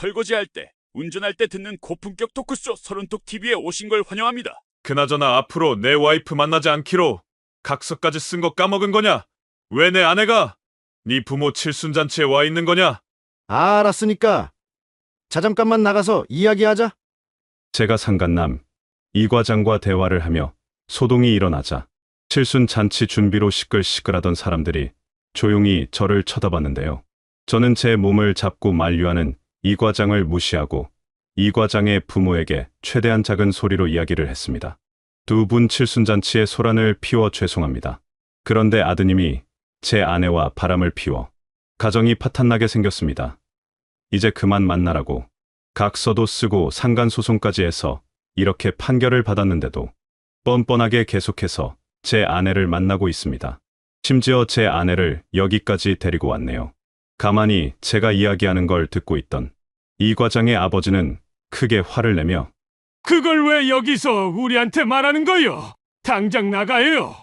설거지할 때, 운전할 때 듣는 고품격 토크쇼 서른톡 TV에 오신 걸 환영합니다. 그나저나 앞으로 내 와이프 만나지 않기로 각서까지 쓴 거 까먹은 거냐? 왜 내 아내가 네 부모 칠순잔치에 와 있는 거냐? 알았으니까 자잠깐만 나가서 이야기하자. 제가 상간남 이 과장과 대화를 하며 소동이 일어나자 칠순 잔치 준비로 시끌시끌하던 사람들이 조용히 저를 쳐다봤는데요. 저는 제 몸을 잡고 만류하는 이 과장을 무시하고 이 과장의 부모에게 최대한 작은 소리로 이야기를 했습니다. 두 분 칠순잔치에 소란을 피워 죄송합니다. 그런데 아드님이 제 아내와 바람을 피워 가정이 파탄나게 생겼습니다. 이제 그만 만나라고 각서도 쓰고 상간소송까지 해서 이렇게 판결을 받았는데도 뻔뻔하게 계속해서 제 아내를 만나고 있습니다. 심지어 제 아내를 여기까지 데리고 왔네요. 가만히 제가 이야기하는 걸 듣고 있던 이 과장의 아버지는 크게 화를 내며 그걸 왜 여기서 우리한테 말하는 거요? 당장 나가요.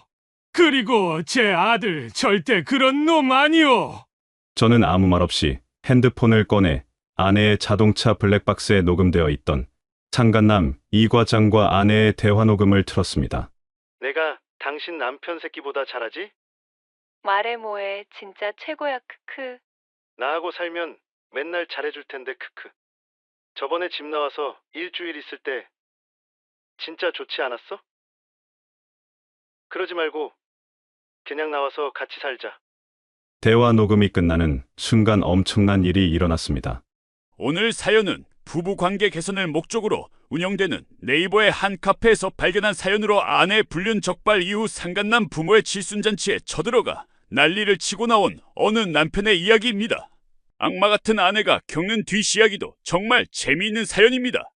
그리고 제 아들 절대 그런 놈 아니요. 저는 아무 말 없이 핸드폰을 꺼내 아내의 자동차 블랙박스에 녹음되어 있던 상간남 이 과장과 아내의 대화 녹음을 틀었습니다. 내가 당신 남편 새끼보다 잘하지? 말해 뭐해 진짜 최고야 크크. 나하고 살면 맨날 잘해줄 텐데 크크. 저번에 집 나와서 일주일 있을 때 진짜 좋지 않았어? 그러지 말고 그냥 나와서 같이 살자. 대화 녹음이 끝나는 순간 엄청난 일이 일어났습니다. 오늘 사연은 부부관계 개선을 목적으로 운영되는 네이버의 한 카페에서 발견한 사연으로 아내 불륜 적발 이후 상간남 부모의 칠순잔치에 쳐들어가 난리를 치고 나온 어느 남편의 이야기입니다. 악마 같은 아내가 겪는 뒷이야기도 정말 재미있는 사연입니다.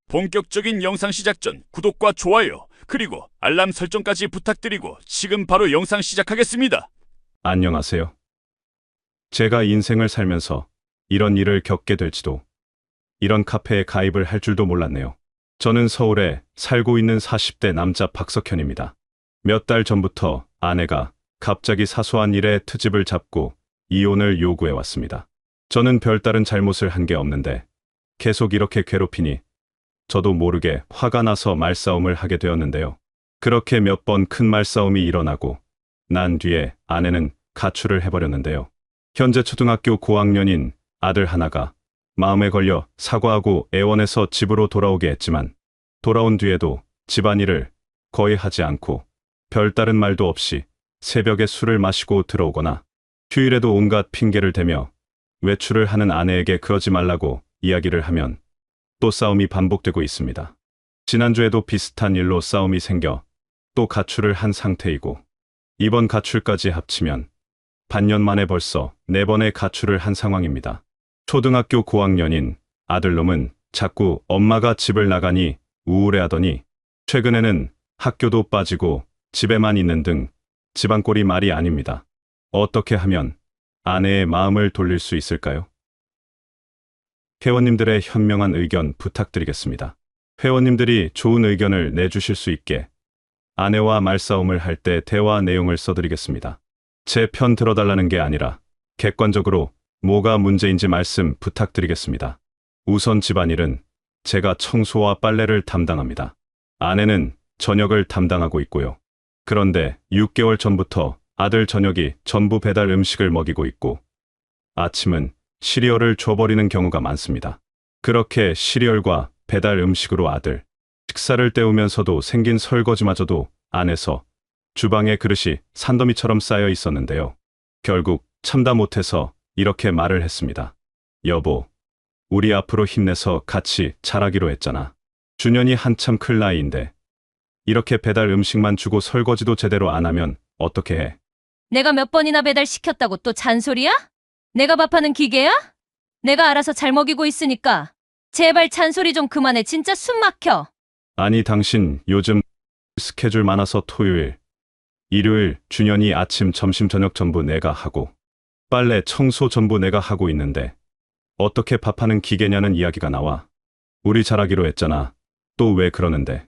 본격적인 영상 시작 전 구독과 좋아요 그리고 알람 설정까지 부탁드리고 지금 바로 영상 시작하겠습니다. 안녕하세요. 제가 인생을 살면서 이런 일을 겪게 될지도, 이런 카페에 가입을 할 줄도 몰랐네요. 저는 서울에 살고 있는 40대 남자 박석현입니다. 몇 달 전부터 아내가 갑자기 사소한 일에 트집을 잡고 이혼을 요구해 왔습니다. 저는 별다른 잘못을 한 게 없는데 계속 이렇게 괴롭히니 저도 모르게 화가 나서 말싸움을 하게 되었는데요. 그렇게 몇 번 큰 말싸움이 일어나고 난 뒤에 아내는 가출을 해버렸는데요. 현재 초등학교 고학년인 아들 하나가 마음에 걸려 사과하고 애원해서 집으로 돌아오게 했지만 돌아온 뒤에도 집안일을 거의 하지 않고 별다른 말도 없이 새벽에 술을 마시고 들어오거나 휴일에도 온갖 핑계를 대며 외출을 하는 아내에게 그러지 말라고 이야기를 하면 또 싸움이 반복되고 있습니다. 지난주에도 비슷한 일로 싸움이 생겨 또 가출을 한 상태이고 이번 가출까지 합치면 반년 만에 벌써 4번의 가출을 한 상황입니다. 초등학교 고학년인 아들놈은 자꾸 엄마가 집을 나가니 우울해하더니 최근에는 학교도 빠지고 집에만 있는 등 집안꼴이 말이 아닙니다. 어떻게 하면 아내의 마음을 돌릴 수 있을까요? 회원님들의 현명한 의견 부탁드리겠습니다. 회원님들이 좋은 의견을 내주실 수 있게 아내와 말싸움을 할 때 대화 내용을 써드리겠습니다. 제 편 들어달라는 게 아니라 객관적으로 뭐가 문제인지 말씀 부탁드리겠습니다. 우선 집안일은 제가 청소와 빨래를 담당합니다. 아내는 저녁을 담당하고 있고요. 그런데 6개월 전부터 아들 저녁이 전부 배달 음식을 먹이고 있고 아침은 시리얼을 줘버리는 경우가 많습니다. 그렇게 시리얼과 배달 음식으로 아들 식사를 때우면서도 생긴 설거지마저도 안에서 주방에 그릇이 산더미처럼 쌓여 있었는데요. 결국 참다 못해서 이렇게 말을 했습니다. 여보, 우리 앞으로 힘내서 같이 자라기로 했잖아. 준현이 한참 클 나이인데 이렇게 배달 음식만 주고 설거지도 제대로 안 하면 어떻게 해? 내가 몇 번이나 배달시켰다고 또 잔소리야? 내가 밥하는 기계야? 내가 알아서 잘 먹이고 있으니까 제발 잔소리 좀 그만해. 진짜 숨 막혀. 아니 당신 요즘 스케줄 많아서 토요일, 일요일 준현이 아침 점심 저녁 전부 내가 하고 빨래 청소 전부 내가 하고 있는데 어떻게 밥하는 기계냐는 이야기가 나와. 우리 잘하기로 했잖아. 또 왜 그러는데?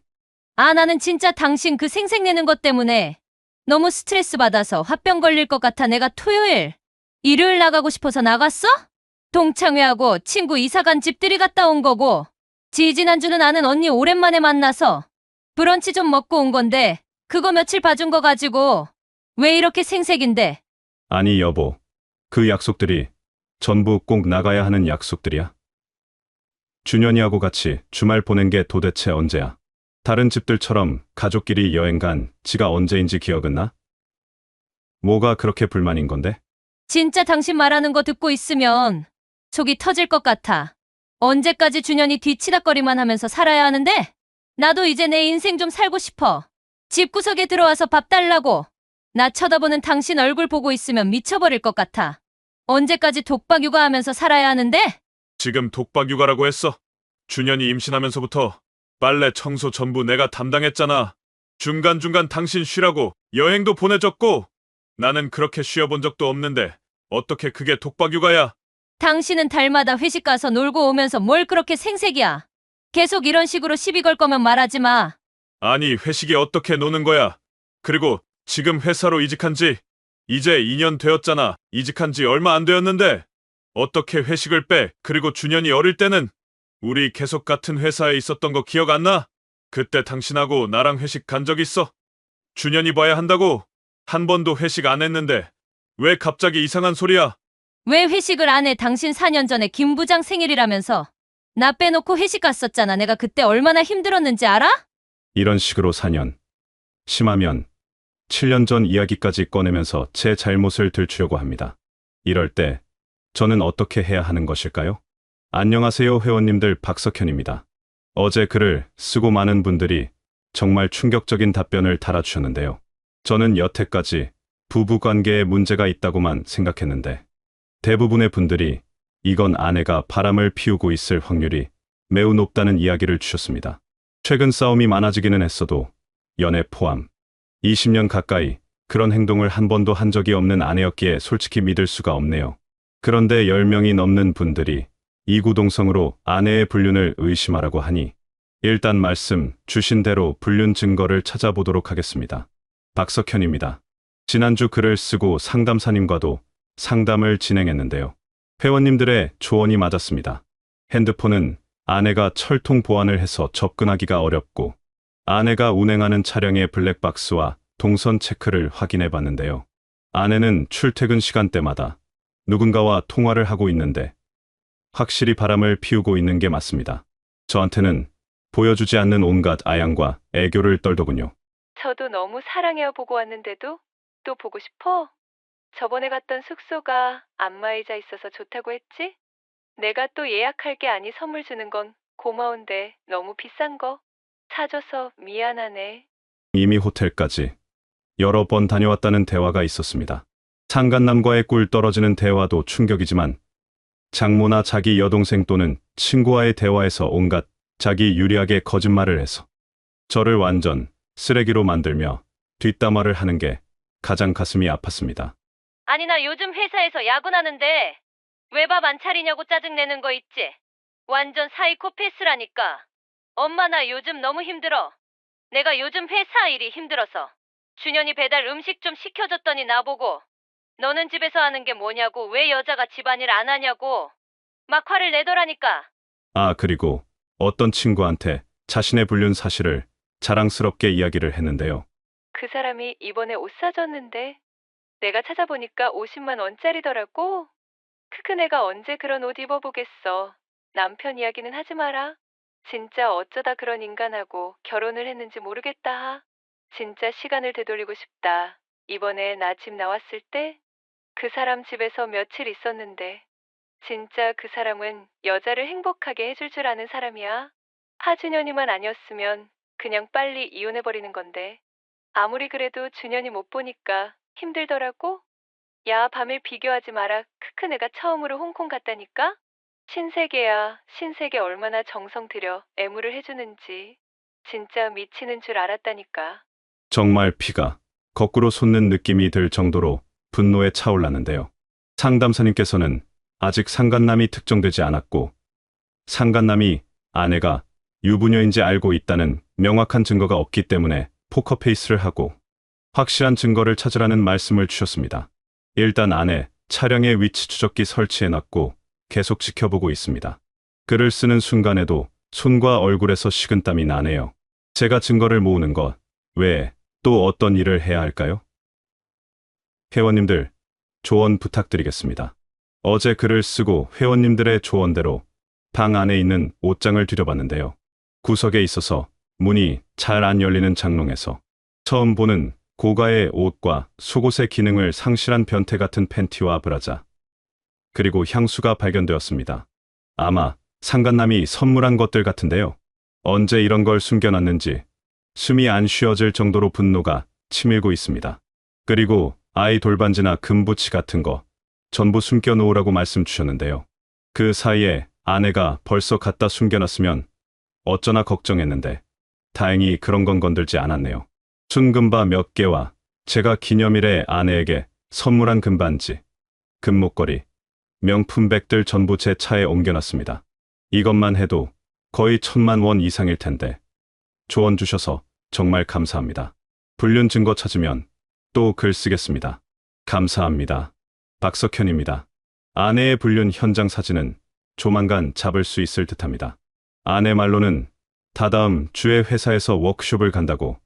아, 나는 진짜 당신 그 생색내는 것 때문에 너무 스트레스 받아서 화병 걸릴 것 같아. 내가 토요일, 일요일 나가고 싶어서 나갔어? 동창회하고 친구 이사간 집들이 갔다 온 거고, 지지난주는 아는 언니 오랜만에 만나서 브런치 좀 먹고 온 건데, 그거 며칠 봐준 거 가지고 왜 이렇게 생색인데? 아니 여보, 그 약속들이 전부 꼭 나가야 하는 약속들이야? 준현이하고 같이 주말 보낸 게 도대체 언제야? 다른 집들처럼 가족끼리 여행 간 지가 언제인지 기억은 나? 뭐가 그렇게 불만인 건데? 진짜 당신 말하는 거 듣고 있으면 속이 터질 것 같아. 언제까지 준현이 뒤치다거리만 하면서 살아야 하는데? 나도 이제 내 인생 좀 살고 싶어. 집구석에 들어와서 밥 달라고. 나 쳐다보는 당신 얼굴 보고 있으면 미쳐버릴 것 같아. 언제까지 독박 육아하면서 살아야 하는데? 지금 독박 육아라고 했어. 준현이 임신하면서부터 빨래, 청소 전부 내가 담당했잖아. 중간중간 당신 쉬라고 여행도 보내줬고 나는 그렇게 쉬어본 적도 없는데 어떻게 그게 독박 육아야? 당신은 달마다 회식 가서 놀고 오면서 뭘 그렇게 생색이야. 계속 이런 식으로 시비 걸 거면 말하지 마. 아니 회식이 어떻게 노는 거야? 그리고 지금 회사로 이직한 지 이제 2년 되었잖아. 이직한 지 얼마 안 되었는데 어떻게 회식을 빼? 그리고 준현이 어릴 때는 우리 계속 같은 회사에 있었던 거 기억 안 나? 그때 당신하고 나랑 회식 간 적 있어? 준현이 봐야 한다고 한 번도 회식 안 했는데 왜 갑자기 이상한 소리야? 왜 회식을 안 해? 당신 4년 전에 김 부장 생일이라면서. 나 빼놓고 회식 갔었잖아. 내가 그때 얼마나 힘들었는지 알아? 이런 식으로 4년, 심하면 7년 전 이야기까지 꺼내면서 제 잘못을 들추려고 합니다. 이럴 때 저는 어떻게 해야 하는 것일까요? 안녕하세요 회원님들, 박석현입니다. 어제 글을 쓰고 많은 분들이 정말 충격적인 답변을 달아주셨는데요. 저는 여태까지 부부관계에 문제가 있다고만 생각했는데 대부분의 분들이 이건 아내가 바람을 피우고 있을 확률이 매우 높다는 이야기를 주셨습니다. 최근 싸움이 많아지기는 했어도 연애 포함 20년 가까이 그런 행동을 한 번도 한 적이 없는 아내였기에 솔직히 믿을 수가 없네요. 그런데 10명이 넘는 분들이 이구동성으로 아내의 불륜을 의심하라고 하니 일단 말씀 주신 대로 불륜 증거를 찾아보도록 하겠습니다. 박석현입니다. 지난주 글을 쓰고 상담사님과도 상담을 진행했는데요. 회원님들의 조언이 맞았습니다. 핸드폰은 아내가 철통 보안을 해서 접근하기가 어렵고 아내가 운행하는 차량의 블랙박스와 동선 체크를 확인해 봤는데요. 아내는 출퇴근 시간대마다 누군가와 통화를 하고 있는데 확실히 바람을 피우고 있는 게 맞습니다. 저한테는 보여주지 않는 온갖 아양과 애교를 떨더군요. 저도 너무 사랑해요 보고 왔는데도 또 보고 싶어? 저번에 갔던 숙소가 안마의자 있어서 좋다고 했지? 내가 또 예약할 게 아니 선물 주는 건 고마운데 너무 비싼 거 사줘서 미안하네. 이미 호텔까지 여러 번 다녀왔다는 대화가 있었습니다. 상간남과의 꿀 떨어지는 대화도 충격이지만 장모나 자기 여동생 또는 친구와의 대화에서 온갖 자기 유리하게 거짓말을 해서 저를 완전 쓰레기로 만들며 뒷담화를 하는 게 가장 가슴이 아팠습니다. 아니 나 요즘 회사에서 야근하는데 왜 밥 안 차리냐고 짜증내는 거 있지? 완전 사이코 패스라니까. 엄마 나 요즘 너무 힘들어. 내가 요즘 회사 일이 힘들어서. 준현이 배달 음식 좀 시켜줬더니 나보고 너는 집에서 하는 게 뭐냐고, 왜 여자가 집안일 안 하냐고 막 화를 내더라니까. 아, 그리고 어떤 친구한테 자신의 불륜 사실을 자랑스럽게 이야기를 했는데요. 그 사람이 이번에 옷 사줬는데 내가 찾아보니까 50만 원짜리더라고. 크크 내가 언제 그런 옷 입어보겠어. 남편 이야기는 하지 마라. 진짜 어쩌다 그런 인간하고 결혼을 했는지 모르겠다. 진짜 시간을 되돌리고 싶다. 이번에 나 집 나왔을 때 그 사람 집에서 며칠 있었는데 진짜 그 사람은 여자를 행복하게 해줄 줄 아는 사람이야. 하준현이만 아니었으면 그냥 빨리 이혼해버리는 건데 아무리 그래도 준현이 못 보니까 힘들더라고. 야 밤을 비교하지 마라. 크크 내가 처음으로 홍콩 갔다니까. 신세계야. 신세계 얼마나 정성 들여 애무를 해주는지 진짜 미치는 줄 알았다니까. 정말 피가 거꾸로 솟는 느낌이 들 정도로 분노에 차올랐는데요. 상담사님께서는 아직 상간남이 특정되지 않았고 상간남이 아내가 유부녀인지 알고 있다는 명확한 증거가 없기 때문에 포커페이스를 하고 확실한 증거를 찾으라는 말씀을 주셨습니다. 일단 아내 차량에 위치 추적기 설치해놨고 계속 지켜보고 있습니다. 글을 쓰는 순간에도 손과 얼굴에서 식은땀이 나네요. 제가 증거를 모으는 것 외에 또 어떤 일을 해야 할까요? 회원님들, 조언 부탁드리겠습니다. 어제 글을 쓰고 회원님들의 조언대로 방 안에 있는 옷장을 뒤져봤는데요. 구석에 있어서 문이 잘 안 열리는 장롱에서 처음 보는 고가의 옷과 속옷의 기능을 상실한 변태 같은 팬티와 브라자, 그리고 향수가 발견되었습니다. 아마 상간남이 선물한 것들 같은데요. 언제 이런 걸 숨겨놨는지 숨이 안 쉬어질 정도로 분노가 치밀고 있습니다. 그리고 아이 돌반지나 금부치 같은 거 전부 숨겨놓으라고 말씀 주셨는데요. 그 사이에 아내가 벌써 갖다 숨겨놨으면 어쩌나 걱정했는데 다행히 그런 건 건들지 않았네요. 순금바 몇 개와 제가 기념일에 아내에게 선물한 금반지, 금목걸이, 명품백들 전부 제 차에 옮겨놨습니다. 이것만 해도 거의 1,000만 원 이상일 텐데 조언 주셔서 정말 감사합니다. 불륜 증거 찾으면 또 글 쓰겠습니다. 감사합니다. 박석현입니다. 아내의 불륜 현장 사진은 조만간 잡을 수 있을 듯합니다. 아내 말로는 다다음 주에 회사에서 워크숍을 간다고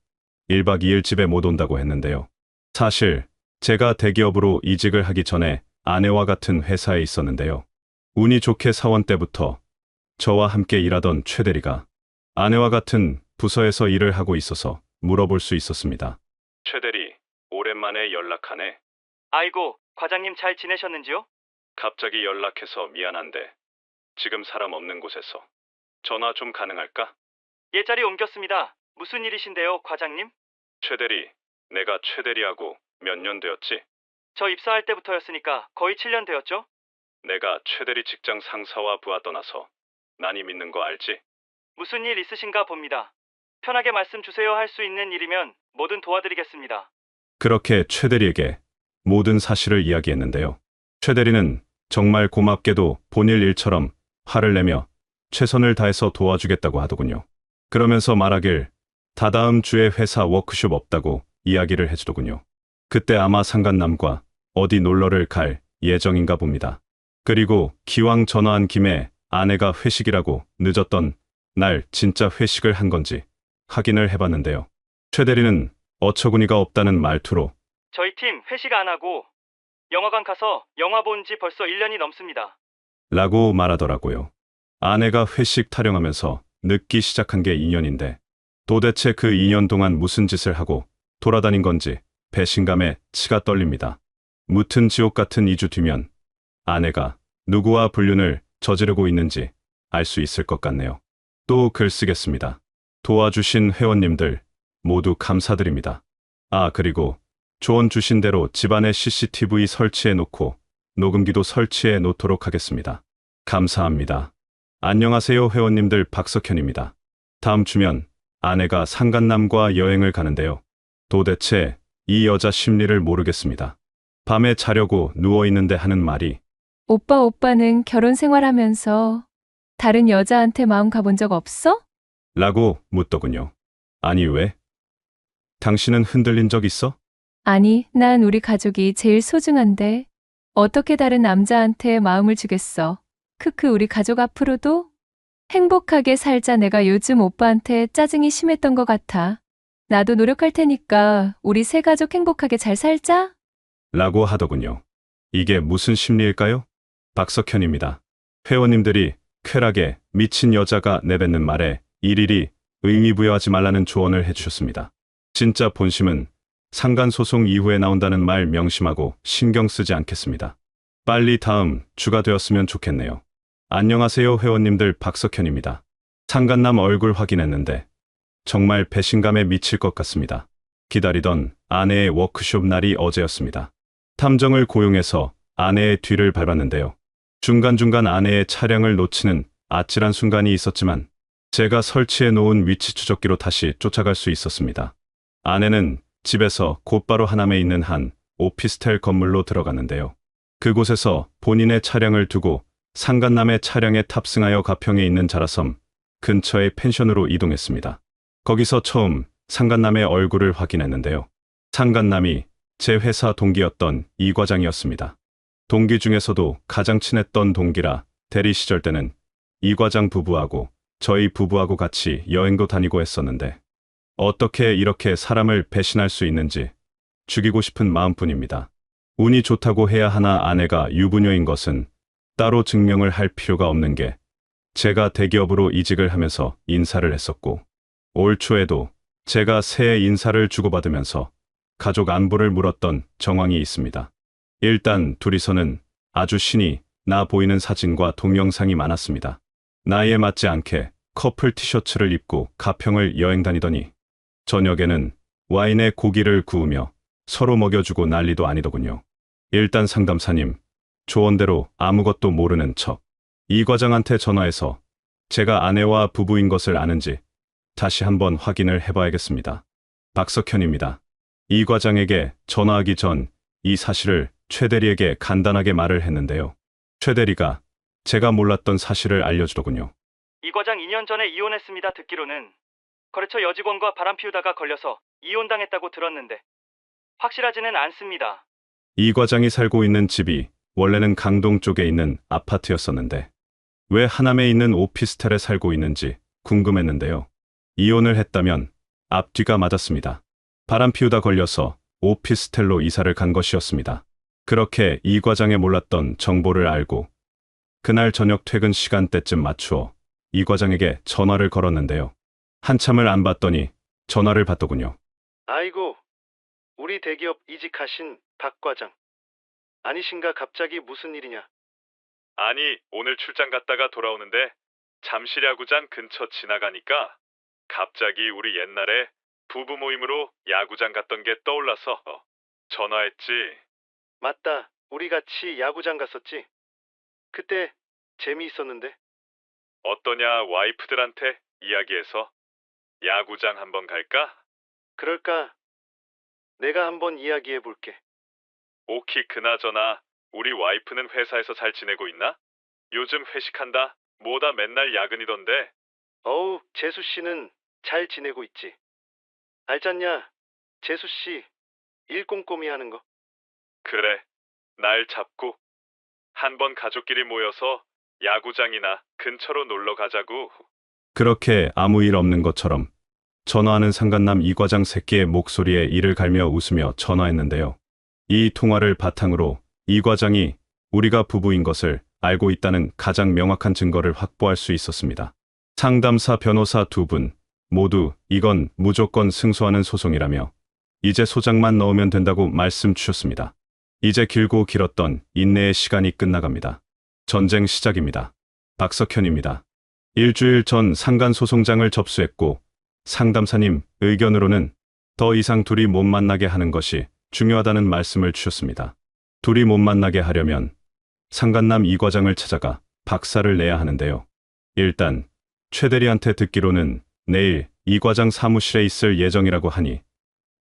1박 2일 집에 못 온다고 했는데요. 사실 제가 대기업으로 이직을 하기 전에 아내와 같은 회사에 있었는데요. 운이 좋게 사원 때부터 저와 함께 일하던 최 대리가 아내와 같은 부서에서 일을 하고 있어서 물어볼 수 있었습니다. 최 대리, 오랜만에 연락하네. 아이고, 과장님 잘 지내셨는지요? 갑자기 연락해서 미안한데 지금 사람 없는 곳에서 전화 좀 가능할까? 예자리 옮겼습니다. 무슨 일이신데요, 과장님? 최 대리, 내가 최 대리하고 몇 년 되었지? 저 입사할 때부터였으니까 거의 7년 되었죠? 내가 최 대리 직장 상사와 부하 떠나서 난이 믿는 거 알지? 무슨 일 있으신가 봅니다. 편하게 말씀 주세요. 할 수 있는 일이면 뭐든 도와드리겠습니다. 그렇게 최 대리에게 모든 사실을 이야기했는데요. 최 대리는 정말 고맙게도 본일 일처럼 화를 내며 최선을 다해서 도와주겠다고 하더군요. 그러면서 말하길 다다음 주에 회사 워크숍 없다고 이야기를 해주더군요. 그때 아마 상간남과 어디 놀러를 갈 예정인가 봅니다. 그리고 기왕 전화한 김에 아내가 회식이라고 늦었던 날 진짜 회식을 한 건지 확인을 해봤는데요. 최 대리는 어처구니가 없다는 말투로 저희 팀 회식 안 하고 영화관 가서 영화 본 지 벌써 1년이 넘습니다. 라고 말하더라고요. 아내가 회식 타령하면서 늦기 시작한 게 2년인데 도대체 그 2년 동안 무슨 짓을 하고 돌아다닌 건지 배신감에 치가 떨립니다. 무튼 지옥 같은 2주 뒤면 아내가 누구와 불륜을 저지르고 있는지 알 수 있을 것 같네요. 또 글 쓰겠습니다. 도와주신 회원님들 모두 감사드립니다. 아, 그리고 조언 주신 대로 집안에 CCTV 설치해 놓고 녹음기도 설치해 놓도록 하겠습니다. 감사합니다. 안녕하세요 회원님들, 박석현입니다. 다음 주면 아내가 상간남과 여행을 가는데요. 도대체 이 여자 심리를 모르겠습니다. 밤에 자려고 누워있는데 하는 말이 오빠는 결혼 생활하면서 다른 여자한테 마음 가본 적 없어? 라고 묻더군요. 아니 왜? 당신은 흔들린 적 있어? 아니, 난 우리 가족이 제일 소중한데 어떻게 다른 남자한테 마음을 주겠어. 크크, 우리 가족 앞으로도 행복하게 살자. 내가 요즘 오빠한테 짜증이 심했던 것 같아. 나도 노력할 테니까 우리 세 가족 행복하게 잘 살자. 라고 하더군요. 이게 무슨 심리일까요? 박석현입니다. 회원님들이 쾌락에 미친 여자가 내뱉는 말에 일일이 의미부여하지 말라는 조언을 해주셨습니다. 진짜 본심은 상간소송 이후에 나온다는 말 명심하고 신경 쓰지 않겠습니다. 빨리 다음 주가 되었으면 좋겠네요. 안녕하세요 회원님들, 박석현입니다. 상간남 얼굴 확인했는데 정말 배신감에 미칠 것 같습니다. 기다리던 아내의 워크숍 날이 어제였습니다. 탐정을 고용해서 아내의 뒤를 밟았는데요. 중간중간 아내의 차량을 놓치는 아찔한 순간이 있었지만 제가 설치해 놓은 위치 추적기로 다시 쫓아갈 수 있었습니다. 아내는 집에서 곧바로 하남에 있는 한 오피스텔 건물로 들어갔는데요. 그곳에서 본인의 차량을 두고 상간남의 차량에 탑승하여 가평에 있는 자라섬 근처의 펜션으로 이동했습니다. 거기서 처음 상간남의 얼굴을 확인했는데요. 상간남이 제 회사 동기였던 이 과장이었습니다. 동기 중에서도 가장 친했던 동기라 대리 시절 때는 이 과장 부부하고 저희 부부하고 같이 여행도 다니고 했었는데 어떻게 이렇게 사람을 배신할 수 있는지 죽이고 싶은 마음뿐입니다. 운이 좋다고 해야 하나 아내가 유부녀인 것은 따로 증명을 할 필요가 없는 게 제가 대기업으로 이직을 하면서 인사를 했었고 올 초에도 제가 새해 인사를 주고받으면서 가족 안부를 물었던 정황이 있습니다. 일단 둘이서는 아주 신이 나 보이는 사진과 동영상이 많았습니다. 나이에 맞지 않게 커플 티셔츠를 입고 가평을 여행 다니더니 저녁에는 와인에 고기를 구우며 서로 먹여주고 난리도 아니더군요. 일단 상담사님, 조언대로 아무것도 모르는 척 이 과장한테 전화해서 제가 아내와 부부인 것을 아는지 다시 한번 확인을 해봐야겠습니다. 박석현입니다. 이 과장에게 전화하기 전 이 사실을 최 대리에게 간단하게 말을 했는데요. 최 대리가 제가 몰랐던 사실을 알려주더군요. 이 과장 2년 전에 이혼했습니다. 듣기로는 거래처 여직원과 바람 피우다가 걸려서 이혼당했다고 들었는데 확실하지는 않습니다. 이 과장이 살고 있는 집이 원래는 강동 쪽에 있는 아파트였었는데 왜 하남에 있는 오피스텔에 살고 있는지 궁금했는데요. 이혼을 했다면 앞뒤가 맞았습니다. 바람 피우다 걸려서 오피스텔로 이사를 간 것이었습니다. 그렇게 이 과장에 몰랐던 정보를 알고 그날 저녁 퇴근 시간대쯤 맞추어 이 과장에게 전화를 걸었는데요. 한참을 안 받더니 전화를 받더군요. 아이고, 우리 대기업 이직하신 박 과장. 아니신가 갑자기 무슨 일이냐? 아니, 오늘 출장 갔다가 돌아오는데 잠실 야구장 근처 지나가니까 갑자기 우리 옛날에 부부 모임으로 야구장 갔던 게 떠올라서 전화했지. 맞다. 우리 같이 야구장 갔었지? 그때 재미있었는데. 어떠냐, 와이프들한테 이야기해서 야구장 한번 갈까? 그럴까? 내가 한번 이야기해 볼게. 오키, 그나저나 우리 와이프는 회사에서 잘 지내고 있나? 요즘 회식한다 뭐다 맨날 야근이던데. 어우, 재수 씨는 잘 지내고 있지. 알잖냐, 재수 씨 일 꼼꼼히 하는 거. 그래, 날 잡고 한번 가족끼리 모여서 야구장이나 근처로 놀러 가자고. 그렇게 아무 일 없는 것처럼 전화하는 상간남 이 과장 새끼의 목소리에 이를 갈며 웃으며 전화했는데요. 이 통화를 바탕으로 이 과장이 우리가 부부인 것을 알고 있다는 가장 명확한 증거를 확보할 수 있었습니다. 상담사, 변호사 두 분 모두 이건 무조건 승소하는 소송이라며 이제 소장만 넣으면 된다고 말씀 주셨습니다. 이제 길고 길었던 인내의 시간이 끝나갑니다. 전쟁 시작입니다. 박석현입니다. 일주일 전 상간소송장을 접수했고 상담사님 의견으로는 더 이상 둘이 못 만나게 하는 것이 중요하다는 말씀을 주셨습니다. 둘이 못 만나게 하려면 상간남 이 과장을 찾아가 박사를 내야 하는데요. 일단 최 대리한테 듣기로는 내일 이 과장 사무실에 있을 예정이라고 하니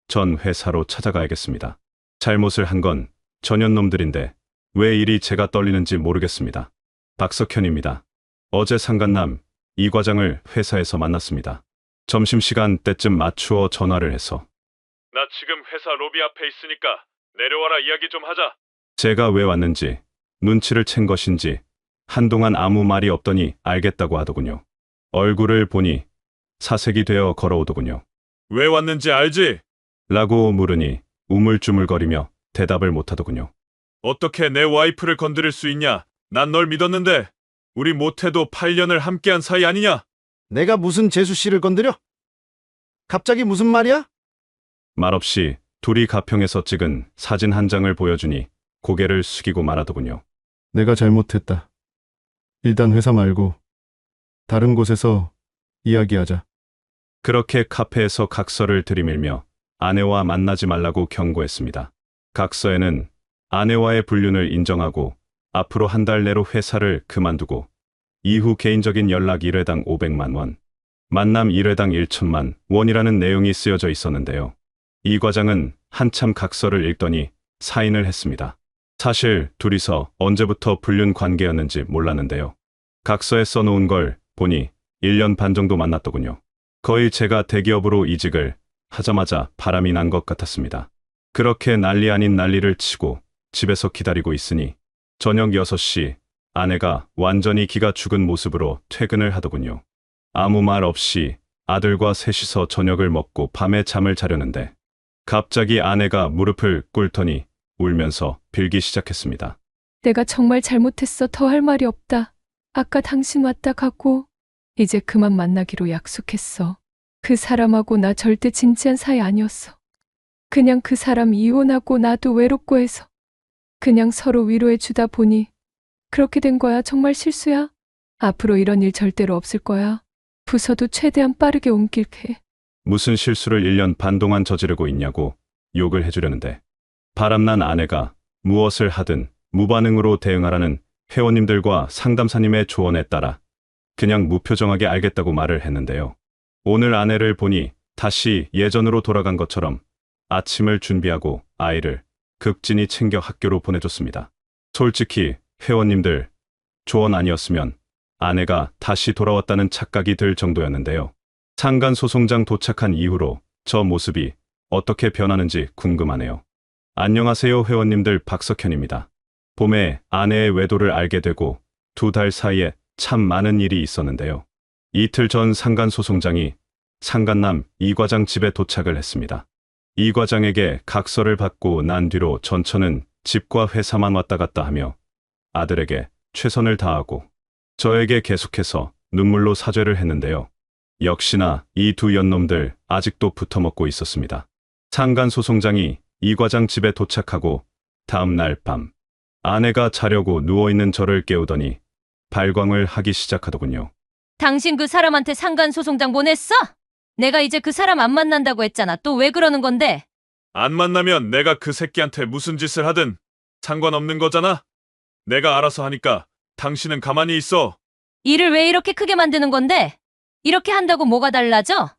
전 회사로 찾아가야겠습니다. 잘못을 한 건 전현놈들인데 왜 이리 제가 떨리는지 모르겠습니다. 박석현입니다. 어제 상간남 이 과장을 회사에서 만났습니다. 점심시간 때쯤 맞추어 전화를 해서 나 지금 회사 로비 앞에 있으니까 내려와라, 이야기 좀 하자. 제가 왜 왔는지 눈치를 챈 것인지 한동안 아무 말이 없더니 알겠다고 하더군요. 얼굴을 보니 사색이 되어 걸어오더군요. 왜 왔는지 알지? 라고 물으니 우물쭈물거리며 대답을 못하더군요. 어떻게 내 와이프를 건드릴 수 있냐? 난 널 믿었는데 우리 못해도 8년을 함께한 사이 아니냐? 내가 무슨 재수 씨를 건드려? 갑자기 무슨 말이야? 말없이 둘이 가평에서 찍은 사진 한 장을 보여주니 고개를 숙이고 말하더군요. 내가 잘못했다. 일단 회사 말고 다른 곳에서 이야기하자. 그렇게 카페에서 각서를 들이밀며 아내와 만나지 말라고 경고했습니다. 각서에는 아내와의 불륜을 인정하고 앞으로 한 달 내로 회사를 그만두고 이후 개인적인 연락 1회당 500만 원, 만남 1회당 1천만 원이라는 내용이 쓰여져 있었는데요. 이 과장은 한참 각서를 읽더니 사인을 했습니다. 사실 둘이서 언제부터 불륜 관계였는지 몰랐는데요. 각서에 써놓은 걸 보니 1년 반 정도 만났더군요. 거의 제가 대기업으로 이직을 하자마자 바람이 난 것 같았습니다. 그렇게 난리 아닌 난리를 치고 집에서 기다리고 있으니 저녁 6시 아내가 완전히 기가 죽은 모습으로 퇴근을 하더군요. 아무 말 없이 아들과 셋이서 저녁을 먹고 밤에 잠을 자려는데 갑자기 아내가 무릎을 꿇더니 울면서 빌기 시작했습니다. 내가 정말 잘못했어. 더 할 말이 없다. 아까 당신 왔다 가고 이제 그만 만나기로 약속했어. 그 사람하고 나 절대 진지한 사이 아니었어. 그냥 그 사람 이혼하고 나도 외롭고 해서 그냥 서로 위로해 주다 보니 그렇게 된 거야. 정말 실수야. 앞으로 이런 일 절대로 없을 거야. 부서도 최대한 빠르게 옮길게. 무슨 실수를 1년 반 동안 저지르고 있냐고 욕을 해주려는데 바람난 아내가 무엇을 하든 무반응으로 대응하라는 회원님들과 상담사님의 조언에 따라 그냥 무표정하게 알겠다고 말을 했는데요. 오늘 아내를 보니 다시 예전으로 돌아간 것처럼 아침을 준비하고 아이를 극진히 챙겨 학교로 보내줬습니다. 솔직히 회원님들 조언 아니었으면 아내가 다시 돌아왔다는 착각이 들 정도였는데요. 상간소송장 도착한 이후로 저 모습이 어떻게 변하는지 궁금하네요. 안녕하세요 회원님들, 박석현입니다. 봄에 아내의 외도를 알게 되고 2달 사이에 참 많은 일이 있었는데요. 이틀 전 상간소송장이 상간남 이 과장 집에 도착을 했습니다. 이 과장에게 각서를 받고 난 뒤로 전처는 집과 회사만 왔다 갔다 하며 아들에게 최선을 다하고 저에게 계속해서 눈물로 사죄를 했는데요. 역시나 이 두 연놈들 아직도 붙어먹고 있었습니다. 상간소송장이 이 과장 집에 도착하고 다음 날 밤 아내가 자려고 누워있는 저를 깨우더니 발광을 하기 시작하더군요. 당신 그 사람한테 상간소송장 보냈어? 내가 이제 그 사람 안 만난다고 했잖아. 또 왜 그러는 건데? 안 만나면 내가 그 새끼한테 무슨 짓을 하든 상관없는 거잖아? 내가 알아서 하니까 당신은 가만히 있어. 일을 왜 이렇게 크게 만드는 건데? 이렇게 한다고 뭐가 달라져?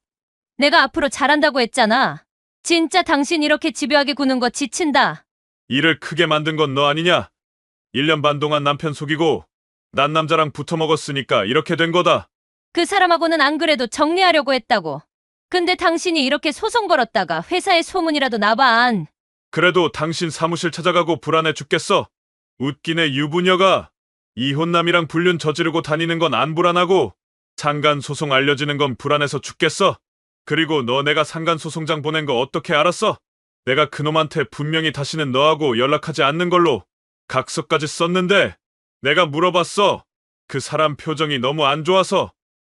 내가 앞으로 잘한다고 했잖아. 진짜 당신 이렇게 집요하게 구는 거 지친다. 일을 크게 만든 건 너 아니냐? 1년 반 동안 남편 속이고 난 남자랑 붙어먹었으니까 이렇게 된 거다. 그 사람하고는 안 그래도 정리하려고 했다고. 근데 당신이 이렇게 소송 걸었다가 회사에 소문이라도 나봐 안. 그래도 당신 사무실 찾아가고 불안해 죽겠어. 웃기네 유부녀가. 이혼남이랑 불륜 저지르고 다니는 건 안 불안하고 상간소송 알려지는 건 불안해서 죽겠어. 그리고 너 내가 상간소송장 보낸 거 어떻게 알았어? 내가 그놈한테 분명히 다시는 너하고 연락하지 않는 걸로 각서까지 썼는데 내가 물어봤어. 그 사람 표정이 너무 안 좋아서.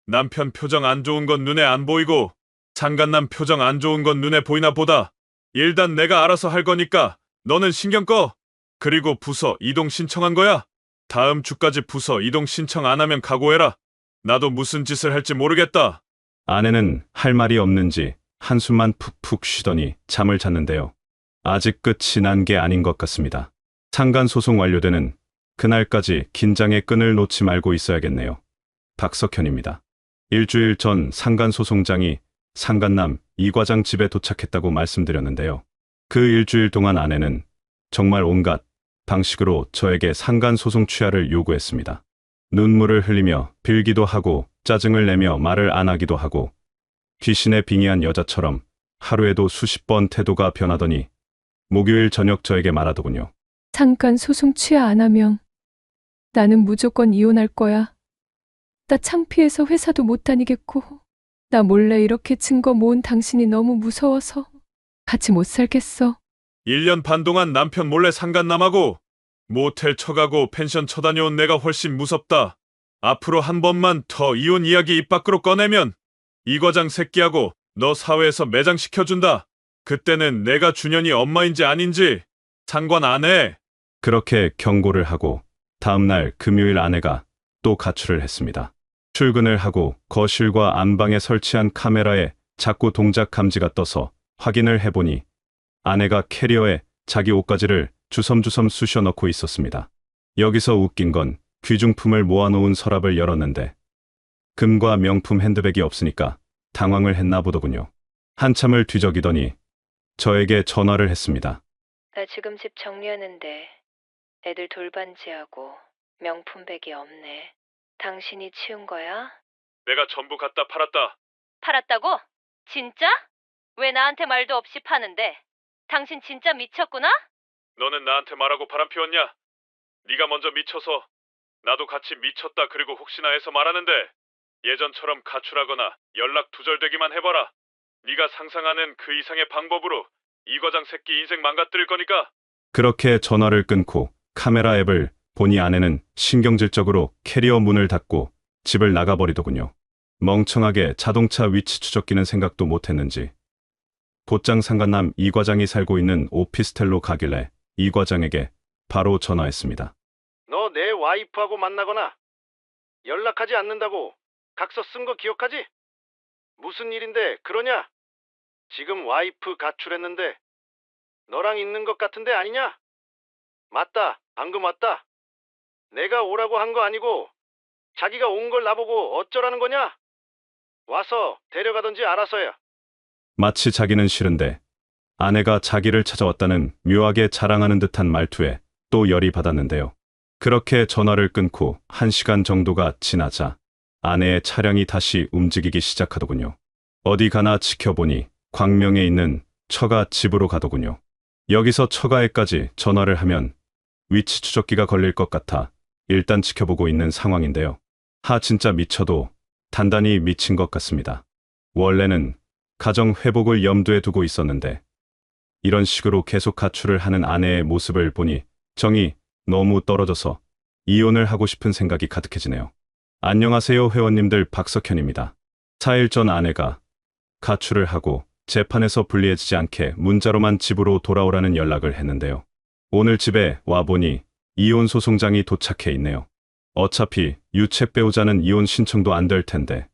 남편 표정 안 좋은 건 눈에 안 보이고 상간남 표정 안 좋은 건 눈에 보이나 보다. 일단 내가 알아서 할 거니까 너는 신경 꺼. 그리고 부서 이동 신청한 거야. 다음 주까지 부서 이동 신청 안 하면 각오해라. 나도 무슨 짓을 할지 모르겠다. 아내는 할 말이 없는지 한숨만 푹푹 쉬더니 잠을 잤는데요. 아직 끝이 난 게 아닌 것 같습니다. 상간소송 완료되는 그날까지 긴장의 끈을 놓지 말고 있어야겠네요. 박석현입니다. 일주일 전 상간소송장이 상간남 이 과장 집에 도착했다고 말씀드렸는데요. 그 일주일 동안 아내는 정말 온갖 방식으로 저에게 상간소송 취하를 요구했습니다. 눈물을 흘리며 빌기도 하고 짜증을 내며 말을 안 하기도 하고 귀신에 빙의한 여자처럼 하루에도 수십 번 태도가 변하더니 목요일 저녁 저에게 말하더군요. 잠깐 소송 취하 안 하면 나는 무조건 이혼할 거야. 나 창피해서 회사도 못 다니겠고 나 몰래 이렇게 증거 모은 당신이 너무 무서워서 같이 못 살겠어. 1년 반 동안 남편 몰래 상간남하고 모텔 쳐가고 펜션 쳐다녀온 내가 훨씬 무섭다. 앞으로 한 번만 더 이혼 이야기 입 밖으로 꺼내면 이 과장 새끼하고 너 사회에서 매장시켜준다. 그때는 내가 준현이 엄마인지 아닌지 상관 안 해. 그렇게 경고를 하고 다음날 금요일 아내가 또 가출을 했습니다. 출근을 하고 거실과 안방에 설치한 카메라에 자꾸 동작 감지가 떠서 확인을 해보니 아내가 캐리어에 자기 옷가지를 주섬주섬 쑤셔 넣고 있었습니다. 여기서 웃긴 건 귀중품을 모아놓은 서랍을 열었는데 금과 명품 핸드백이 없으니까 당황을 했나 보더군요. 한참을 뒤적이더니 저에게 전화를 했습니다. 나 지금 집 정리하는데 애들 돌반지하고 명품백이 없네. 당신이 치운 거야? 내가 전부 갖다 팔았다. 팔았다고? 진짜? 왜 나한테 말도 없이 파는데? 당신 진짜 미쳤구나? 너는 나한테 말하고 바람 피웠냐? 네가 먼저 미쳐서 나도 같이 미쳤다 그리고 혹시나 해서 말하는데 예전처럼 가출하거나 연락 두절되기만 해봐라. 네가 상상하는 그 이상의 방법으로 이 과장 새끼 인생 망가뜨릴 거니까. 그렇게 전화를 끊고 카메라 앱을 보니 아내는 신경질적으로 캐리어 문을 닫고 집을 나가버리더군요. 멍청하게 자동차 위치 추적기는 생각도 못했는지 곧장 상간남 이 과장이 살고 있는 오피스텔로 가길래 이 과장에게 바로 전화했습니다. 너 내 와이프하고 만나거나 연락하지 않는다고 각서 쓴 거 기억하지? 무슨 일인데 그러냐? 지금 와이프 가출했는데 너랑 있는 것 같은데 아니냐? 맞다. 방금 왔다. 내가 오라고 한 거 아니고 자기가 온 걸 나보고 어쩌라는 거냐? 와서 데려가든지 알아서야. 마치 자기는 싫은데 아내가 자기를 찾아왔다는 묘하게 자랑하는 듯한 말투에 또 열이 받았는데요. 그렇게 전화를 끊고 1시간 정도가 지나자 아내의 차량이 다시 움직이기 시작하더군요. 어디 가나 지켜보니 광명에 있는 처가 집으로 가더군요. 여기서 처가에까지 전화를 하면 위치 추적기가 걸릴 것 같아 일단 지켜보고 있는 상황인데요. 진짜 미쳐도 단단히 미친 것 같습니다. 원래는 가정 회복을 염두에 두고 있었는데 이런 식으로 계속 가출을 하는 아내의 모습을 보니 정이 너무 떨어져서 이혼을 하고 싶은 생각이 가득해지네요. 안녕하세요 회원님들, 박석현입니다. 4일 전 아내가 가출을 하고 재판에서 불리해지지 않게 문자로만 집으로 돌아오라는 연락을 했는데요. 오늘 집에 와보니 이혼 소송장이 도착해 있네요. 어차피 유책 배우자는 이혼 신청도 안 될 텐데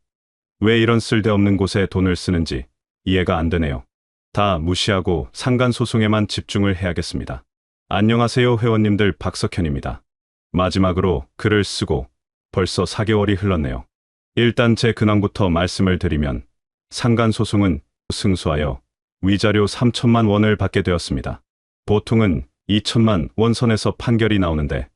왜 이런 쓸데없는 곳에 돈을 쓰는지 이해가 안 되네요. 다 무시하고 상간 소송에만 집중을 해야겠습니다. 안녕하세요 회원님들, 박석현입니다. 마지막으로 글을 쓰고 벌써 4개월이 흘렀네요. 일단 제 근황부터 말씀을 드리면 상간 소송은 승소하여 위자료 3천만 원을 받게 되었습니다. 보통은 2천만 원 선에서 판결이 나오는데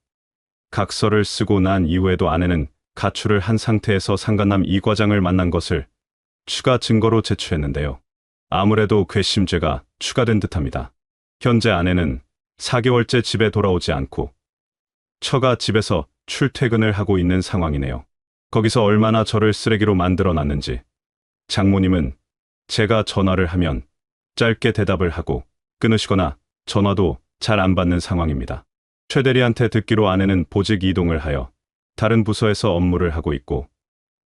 각서를 쓰고 난 이후에도 아내는 가출을 한 상태에서 상간남 이 과장을 만난 것을 추가 증거로 제출했는데요. 아무래도 괘씸죄가 추가된 듯합니다. 현재 아내는 4개월째 집에 돌아오지 않고 처가 집에서 출퇴근을 하고 있는 상황이네요. 거기서 얼마나 저를 쓰레기로 만들어 놨는지 장모님은 제가 전화를 하면 짧게 대답을 하고 끊으시거나 전화도 잘 안 받는 상황입니다. 최대리한테 듣기로 아내는 보직 이동을 하여 다른 부서에서 업무를 하고 있고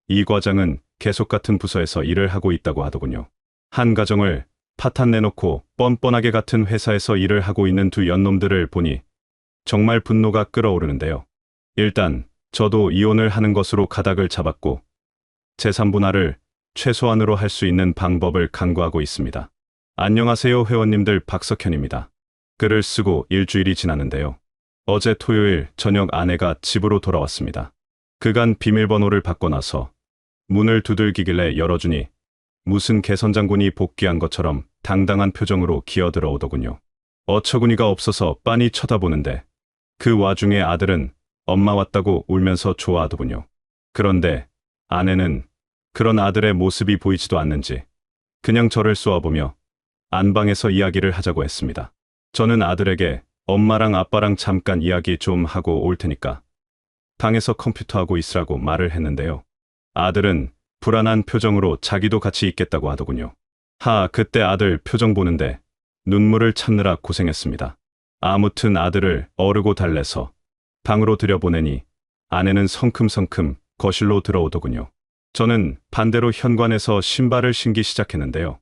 이 과장은 계속 같은 부서에서 일을 하고 있다고 하더군요. 한 가정을 파탄 내놓고 뻔뻔하게 같은 회사에서 일을 하고 있는 두 연놈들을 보니 정말 분노가 끓어오르는데요. 일단 저도 이혼을 하는 것으로 가닥을 잡았고 재산 분할을 최소한으로 할 수 있는 방법을 강구하고 있습니다. 안녕하세요 회원님들, 박석현입니다. 글을 쓰고 일주일이 지났는데요. 어제 토요일 저녁 아내가 집으로 돌아왔습니다. 그간 비밀번호를 받고 나서 문을 두들기길래 열어주니 무슨 개선장군이 복귀한 것처럼 당당한 표정으로 기어들어오더군요. 어처구니가 없어서 빤히 쳐다보는데 그 와중에 아들은 엄마 왔다고 울면서 좋아하더군요. 그런데 아내는 그런 아들의 모습이 보이지도 않는지 그냥 저를 쏘아보며 안방에서 이야기를 하자고 했습니다. 저는 아들에게 엄마랑 아빠랑 잠깐 이야기 좀 하고 올 테니까 방에서 컴퓨터하고 있으라고 말을 했는데요. 아들은 불안한 표정으로 자기도 같이 있겠다고 하더군요. 그때 아들 표정 보는데 눈물을 참느라 고생했습니다. 아무튼 아들을 어르고 달래서 방으로 들여보내니 아내는 성큼성큼 거실로 들어오더군요. 저는 반대로 현관에서 신발을 신기 시작했는데요.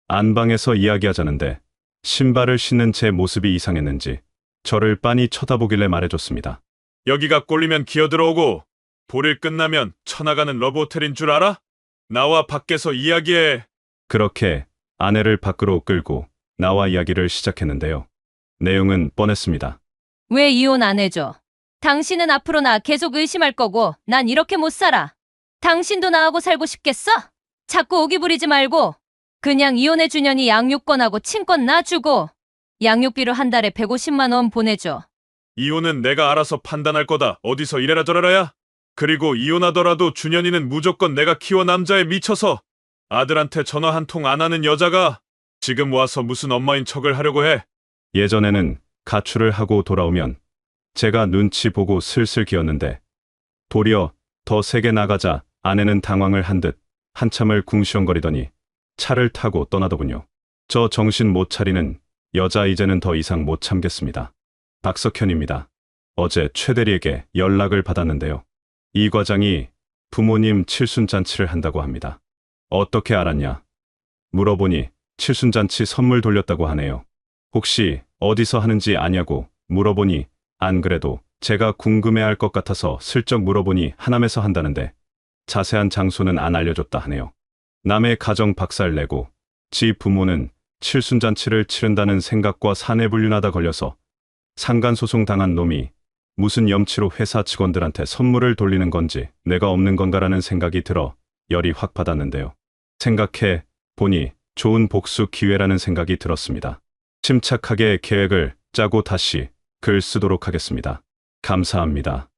안방에서 이야기하자는데 신발을 신는 제 모습이 이상했는지 저를 빤히 쳐다보길래 말해줬습니다. 여기가 꼴리면 기어들어오고 볼일 끝나면 쳐나가는 러브호텔인 줄 알아? 나와 밖에서 이야기해. 그렇게 아내를 밖으로 끌고 나와 이야기를 시작했는데요. 내용은 뻔했습니다. 왜 이혼 안 해줘? 당신은 앞으로 나 계속 의심할 거고 난 이렇게 못 살아. 당신도 나하고 살고 싶겠어? 자꾸 오기 부리지 말고 그냥 이혼해 주려니 양육권하고 친권 놔주고 양육비로 한 달에 150만 원 보내줘. 이혼은 내가 알아서 판단할 거다. 어디서 이래라 저래라야? 그리고 이혼하더라도 준현이는 무조건 내가 키워 남자에 미쳐서 아들한테 전화 한 통 안 하는 여자가 지금 와서 무슨 엄마인 척을 하려고 해. 예전에는 가출을 하고 돌아오면 제가 눈치 보고 슬슬 기었는데 도리어 더 세게 나가자 아내는 당황을 한 듯 한참을 궁시렁거리더니 차를 타고 떠나더군요. 저 정신 못 차리는 여자 이제는 더 이상 못 참겠습니다. 박석현입니다. 어제 최 대리에게 연락을 받았는데요. 이 과장이 부모님 칠순잔치를 한다고 합니다. 어떻게 알았냐? 물어보니 칠순잔치 선물 돌렸다고 하네요. 혹시 어디서 하는지 아냐고 물어보니 안 그래도 제가 궁금해할 것 같아서 슬쩍 물어보니 하남에서 한다는데 자세한 장소는 안 알려줬다 하네요. 남의 가정 박살내고 지 부모는 칠순잔치를 치른다는 생각과 사내 불륜하다 걸려서 상간소송 당한 놈이 무슨 염치로 회사 직원들한테 선물을 돌리는 건지 내가 없는 건가라는 생각이 들어 열이 확 받았는데요. 생각해 보니 좋은 복수 기회라는 생각이 들었습니다. 침착하게 계획을 짜고 다시 글 쓰도록 하겠습니다. 감사합니다.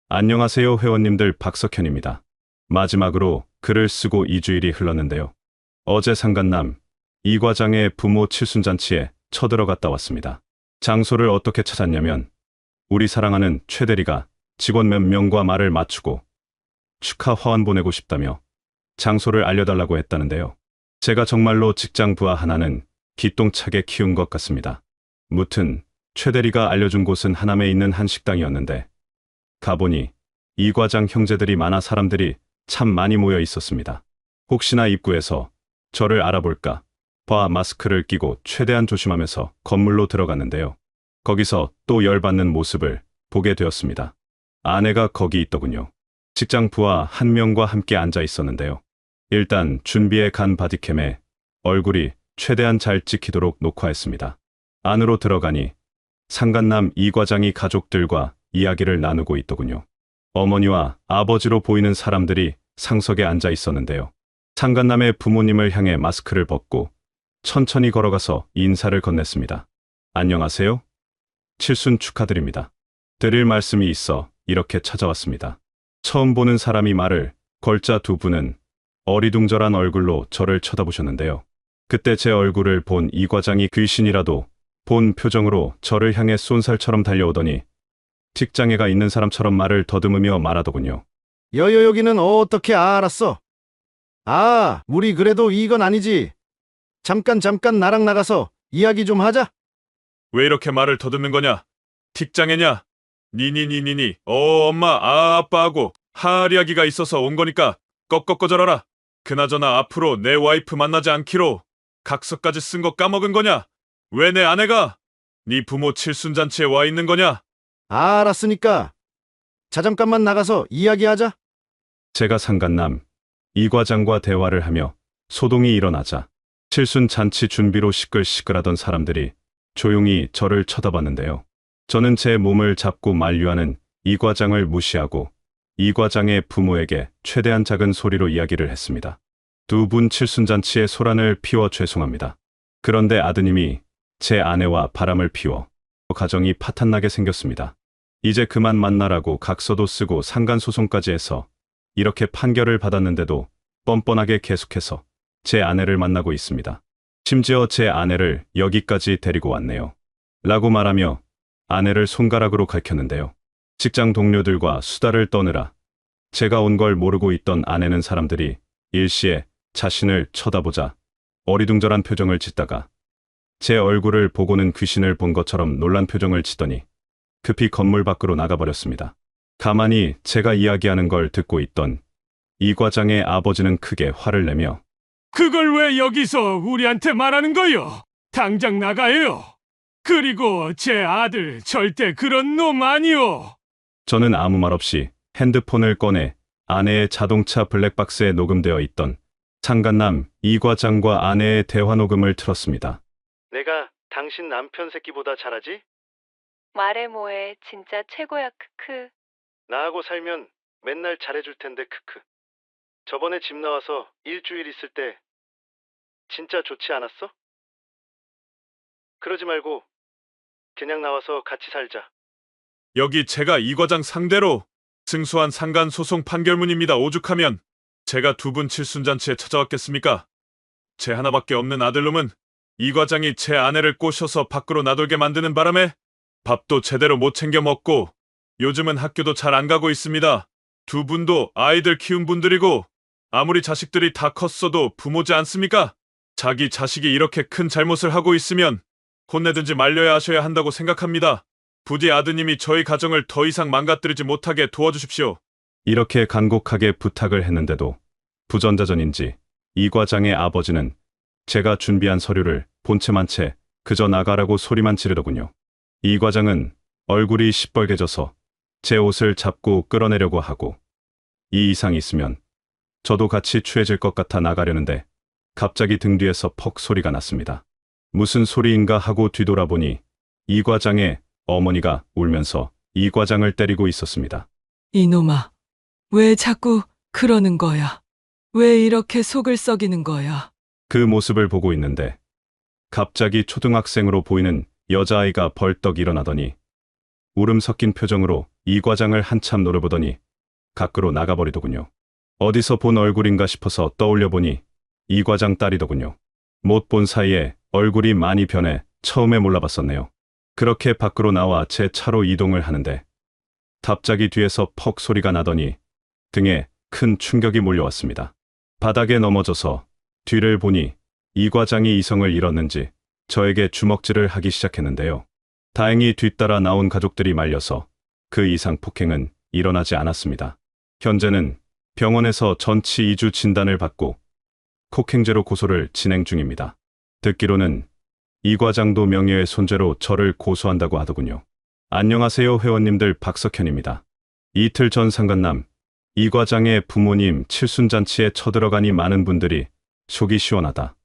안녕하세요 회원님들, 박석현입니다. 마지막으로 글을 쓰고 2주일이 흘렀는데요. 어제 상간남 이 과장의 부모 칠순잔치에 쳐들어갔다 왔습니다. 장소를 어떻게 찾았냐면 우리 사랑하는 최 대리가 직원 몇 명과 말을 맞추고 축하 화환 보내고 싶다며 장소를 알려달라고 했다는데요. 제가 정말로 직장 부하 하나는 기똥차게 키운 것 같습니다. 무튼 최 대리가 알려준 곳은 하남에 있는 한 식당이었는데 가보니 이 과장 형제들이 많아 사람들이 참 많이 모여 있었습니다. 혹시나 입구에서 저를 알아볼까 봐 마스크를 끼고 최대한 조심하면서 건물로 들어갔는데요. 거기서 또 열받는 모습을 보게 되었습니다. 아내가 거기 있더군요. 직장 부하 한 명과 함께 앉아 있었는데요. 일단 준비해 간 바디캠에 얼굴이 최대한 잘 찍히도록 녹화했습니다. 안으로 들어가니 상간남 이 과장이 가족들과 이야기를 나누고 있더군요. 어머니와 아버지로 보이는 사람들이 상석에 앉아 있었는데요. 상간남의 부모님을 향해 마스크를 벗고 천천히 걸어가서 인사를 건넸습니다. 안녕하세요. 칠순 축하드립니다. 드릴 말씀이 있어 이렇게 찾아왔습니다. 처음 보는 사람이 말을 걸자 두 분은 어리둥절한 얼굴로 저를 쳐다보셨는데요. 그때 제 얼굴을 본 이 과장이 귀신이라도 본 표정으로 저를 향해 쏜살처럼 달려오더니 직장애가 있는 사람처럼 말을 더듬으며 말하더군요. 여기는 어떻게 알았어? 아, 우리 그래도 이건 아니지. 잠깐 나랑 나가서 이야기 좀 하자. 왜 이렇게 말을 더듬는 거냐? 틱장애냐? 니니니니니 엄마 아빠하고 할 이야기가 있어서 온 거니까 꺾어져라라. 그나저나 앞으로 내 와이프 만나지 않기로 각서까지 쓴 거 까먹은 거냐? 왜 내 아내가 네 부모 칠순잔치에 와 있는 거냐? 알았으니까 잠깐만 나가서 이야기하자. 제가 상간남 이 과장과 대화를 하며 소동이 일어나자 칠순잔치 준비로 시끌시끌하던 사람들이 조용히 저를 쳐다봤는데요. 저는 제 몸을 잡고 만류하는 이 과장을 무시하고 이 과장의 부모에게 최대한 작은 소리로 이야기를 했습니다. 두 분 칠순잔치에 소란을 피워 죄송합니다. 그런데 아드님이 제 아내와 바람을 피워 가정이 파탄나게 생겼습니다. 이제 그만 만나라고 각서도 쓰고 상간소송까지 해서 이렇게 판결을 받았는데도 뻔뻔하게 계속해서 제 아내를 만나고 있습니다. 심지어 제 아내를 여기까지 데리고 왔네요. 라고 말하며 아내를 손가락으로 가리켰는데요. 직장 동료들과 수다를 떠느라 제가 온 걸 모르고 있던 아내는 사람들이 일시에 자신을 쳐다보자 어리둥절한 표정을 짓다가 제 얼굴을 보고는 귀신을 본 것처럼 놀란 표정을 짓더니 급히 건물 밖으로 나가버렸습니다. 가만히 제가 이야기하는 걸 듣고 있던 이 과장의 아버지는 크게 화를 내며 그걸 왜 여기서 우리한테 말하는 거요? 당장 나가요. 그리고 제 아들 절대 그런 놈 아니요. 저는 아무 말 없이 핸드폰을 꺼내 아내의 자동차 블랙박스에 녹음되어 있던 상간남 이 과장과 아내의 대화 녹음을 틀었습니다. 내가 당신 남편 새끼보다 잘하지? 말해 뭐해, 진짜 최고야, 크크. 나하고 살면 맨날 잘해줄 텐데 크크. 저번에 집 나와서 일주일 있을 때 진짜 좋지 않았어? 그러지 말고 그냥 나와서 같이 살자. 여기 제가 이 과장 상대로 승소한 상간소송 판결문입니다. 오죽하면 제가 두 분 칠순잔치에 찾아왔겠습니까? 제 하나밖에 없는 아들놈은 이 과장이 제 아내를 꼬셔서 밖으로 나돌게 만드는 바람에 밥도 제대로 못 챙겨 먹고 요즘은 학교도 잘 안 가고 있습니다. 두 분도 아이들 키운 분들이고 아무리 자식들이 다 컸어도 부모지 않습니까? 자기 자식이 이렇게 큰 잘못을 하고 있으면 혼내든지 말려야 하셔야 한다고 생각합니다. 부디 아드님이 저희 가정을 더 이상 망가뜨리지 못하게 도와주십시오. 이렇게 간곡하게 부탁을 했는데도 부전자전인지 이 과장의 아버지는 제가 준비한 서류를 본체만 채 그저 나가라고 소리만 지르더군요. 이 과장은 얼굴이 시뻘개져서 제 옷을 잡고 끌어내려고 하고 이 이상 있으면 저도 같이 취해질 것 같아 나가려는데 갑자기 등 뒤에서 퍽 소리가 났습니다. 무슨 소리인가 하고 뒤돌아보니 이 과장의 어머니가 울면서 이 과장을 때리고 있었습니다. 이놈아, 왜 자꾸 그러는 거야? 왜 이렇게 속을 썩이는 거야? 그 모습을 보고 있는데 갑자기 초등학생으로 보이는 여자아이가 벌떡 일어나더니 울음 섞인 표정으로 이 과장을 한참 노려보더니 밖으로 나가버리더군요. 어디서 본 얼굴인가 싶어서 떠올려보니 이 과장 딸이더군요. 못 본 사이에 얼굴이 많이 변해 처음에 몰라봤었네요. 그렇게 밖으로 나와 제 차로 이동을 하는데 갑자기 뒤에서 퍽 소리가 나더니 등에 큰 충격이 몰려왔습니다. 바닥에 넘어져서 뒤를 보니 이 과장이 이성을 잃었는지 저에게 주먹질을 하기 시작했는데요. 다행히 뒤따라 나온 가족들이 말려서 그 이상 폭행은 일어나지 않았습니다. 현재는 병원에서 전치 2주 진단을 받고 폭행죄로 고소를 진행 중입니다. 듣기로는 이 과장도 명예훼손죄로 저를 고소한다고 하더군요. 안녕하세요 회원님들, 박석현입니다. 이틀 전 상간남 이 과장의 부모님 칠순잔치에 쳐들어가니 많은 분들이 속이 시원하다,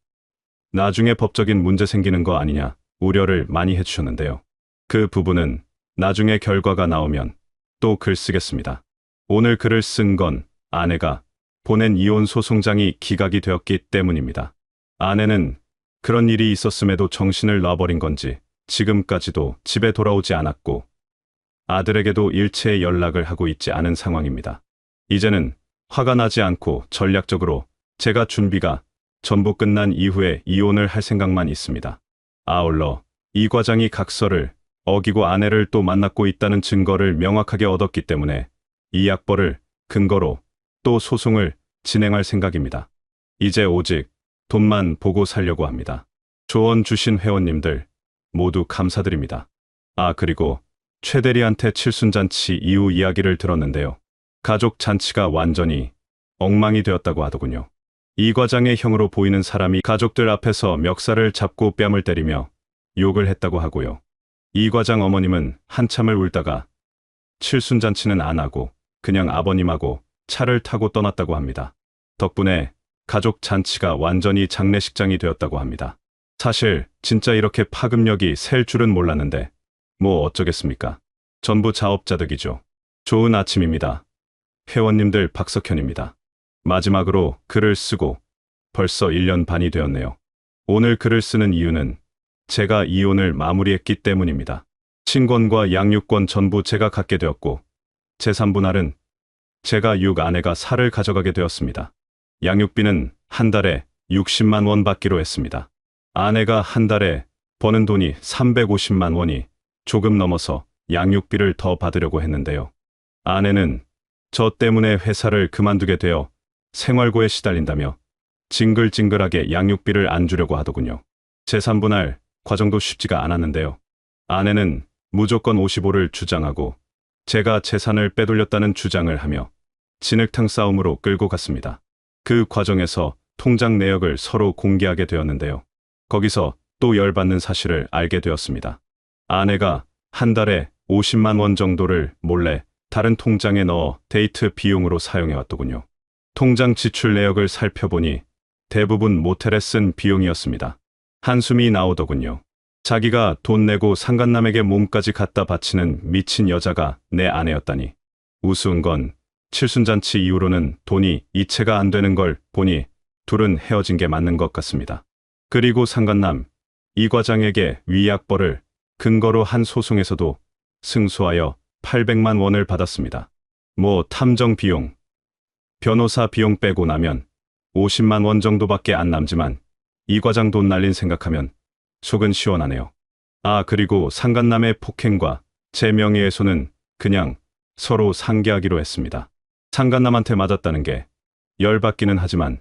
나중에 법적인 문제 생기는 거 아니냐 우려를 많이 해주셨는데요. 그 부분은 나중에 결과가 나오면 또 글 쓰겠습니다. 오늘 글을 쓴 건 아내가 보낸 이혼 소송장이 기각이 되었기 때문입니다. 아내는 그런 일이 있었음에도 정신을 놔버린 건지 지금까지도 집에 돌아오지 않았고 아들에게도 일체의 연락을 하고 있지 않은 상황입니다. 이제는 화가 나지 않고 전략적으로 제가 준비가 전부 끝난 이후에 이혼을 할 생각만 있습니다. 아울러 이 과장이 각서를 어기고 아내를 또 만났고 있다는 증거를 명확하게 얻었기 때문에 이 약벌을 근거로 또 소송을 진행할 생각입니다. 이제 오직 돈만 보고 살려고 합니다. 조언 주신 회원님들 모두 감사드립니다. 아, 그리고 최 대리한테 칠순잔치 이후 이야기를 들었는데요. 가족 잔치가 완전히 엉망이 되었다고 하더군요. 이 과장의 형으로 보이는 사람이 가족들 앞에서 멱살을 잡고 뺨을 때리며 욕을 했다고 하고요. 이 과장 어머님은 한참을 울다가 칠순잔치는 안 하고 그냥 아버님하고 차를 타고 떠났다고 합니다. 덕분에 가족 잔치가 완전히 장례식장이 되었다고 합니다. 사실 진짜 이렇게 파급력이 셀 줄은 몰랐는데 뭐 어쩌겠습니까? 전부 자업자득이죠. 좋은 아침입니다. 회원님들, 박석현입니다. 마지막으로 글을 쓰고 벌써 1년 반이 되었네요. 오늘 글을 쓰는 이유는 제가 이혼을 마무리했기 때문입니다. 친권과 양육권 전부 제가 갖게 되었고 재산 분할은 제가 육 아내가 살을 가져가게 되었습니다. 양육비는 한 달에 60만 원 받기로 했습니다. 아내가 한 달에 버는 돈이 350만 원이 조금 넘어서 양육비를 더 받으려고 했는데요. 아내는 저 때문에 회사를 그만두게 되어 생활고에 시달린다며 징글징글하게 양육비를 안 주려고 하더군요. 재산 분할 과정도 쉽지가 않았는데요. 아내는 무조건 55를 주장하고 제가 재산을 빼돌렸다는 주장을 하며 진흙탕 싸움으로 끌고 갔습니다. 그 과정에서 통장 내역을 서로 공개하게 되었는데요. 거기서 또 열받는 사실을 알게 되었습니다. 아내가 한 달에 50만 원 정도를 몰래 다른 통장에 넣어 데이트 비용으로 사용해왔더군요. 통장 지출 내역을 살펴보니 대부분 모텔에 쓴 비용이었습니다. 한숨이 나오더군요. 자기가 돈 내고 상간남에게 몸까지 갖다 바치는 미친 여자가 내 아내였다니. 우스운 건 칠순잔치 이후로는 돈이 이체가 안 되는 걸 보니 둘은 헤어진 게 맞는 것 같습니다. 그리고 상간남 이 과장에게 위약벌을 근거로 한 소송에서도 승소하여 800만 원을 받았습니다. 뭐 탐정 비용, 변호사 비용 빼고 나면 50만 원 정도밖에 안 남지만 이 과장 돈 날린 생각하면 속은 시원하네요. 아, 그리고 상간남의 폭행과 제 명예훼손은 그냥 서로 상계하기로 했습니다. 상간남한테 맞았다는 게 열받기는 하지만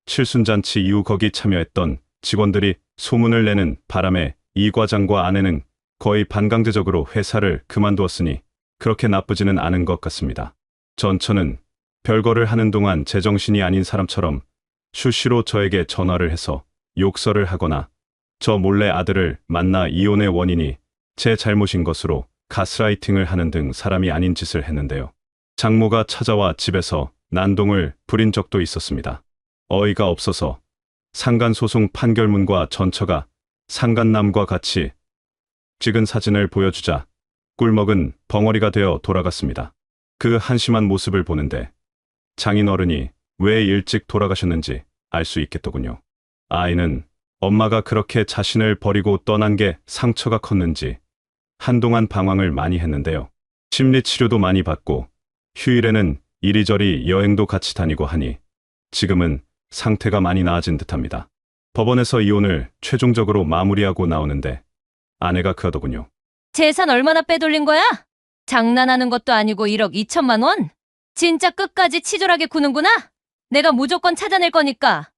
칠순잔치 이후 거기 참여했던 직원들이 소문을 내는 바람에 이 과장과 아내는 거의 반강제적으로 회사를 그만두었으니 그렇게 나쁘지는 않은 것 같습니다. 전처는 별거를 하는 동안 제정신이 아닌 사람처럼 수시로 저에게 전화를 해서 욕설을 하거나 저 몰래 아들을 만나 이혼의 원인이 제 잘못인 것으로 가스라이팅을 하는 등 사람이 아닌 짓을 했는데요. 장모가 찾아와 집에서 난동을 부린 적도 있었습니다. 어이가 없어서 상간소송 판결문과 전처가 상간남과 같이 찍은 사진을 보여주자 꿀먹은 벙어리가 되어 돌아갔습니다. 그 한심한 모습을 보는데 장인어른이 왜 일찍 돌아가셨는지 알 수 있겠더군요. 아이는 엄마가 그렇게 자신을 버리고 떠난 게 상처가 컸는지 한동안 방황을 많이 했는데요. 심리치료도 많이 받고 휴일에는 이리저리 여행도 같이 다니고 하니 지금은 상태가 많이 나아진 듯합니다. 법원에서 이혼을 최종적으로 마무리하고 나오는데 아내가 그러더군요. 재산 얼마나 빼돌린 거야? 장난하는 것도 아니고 1억 2천만 원? 진짜 끝까지 치졸하게 구는구나? 내가 무조건 찾아낼 거니까.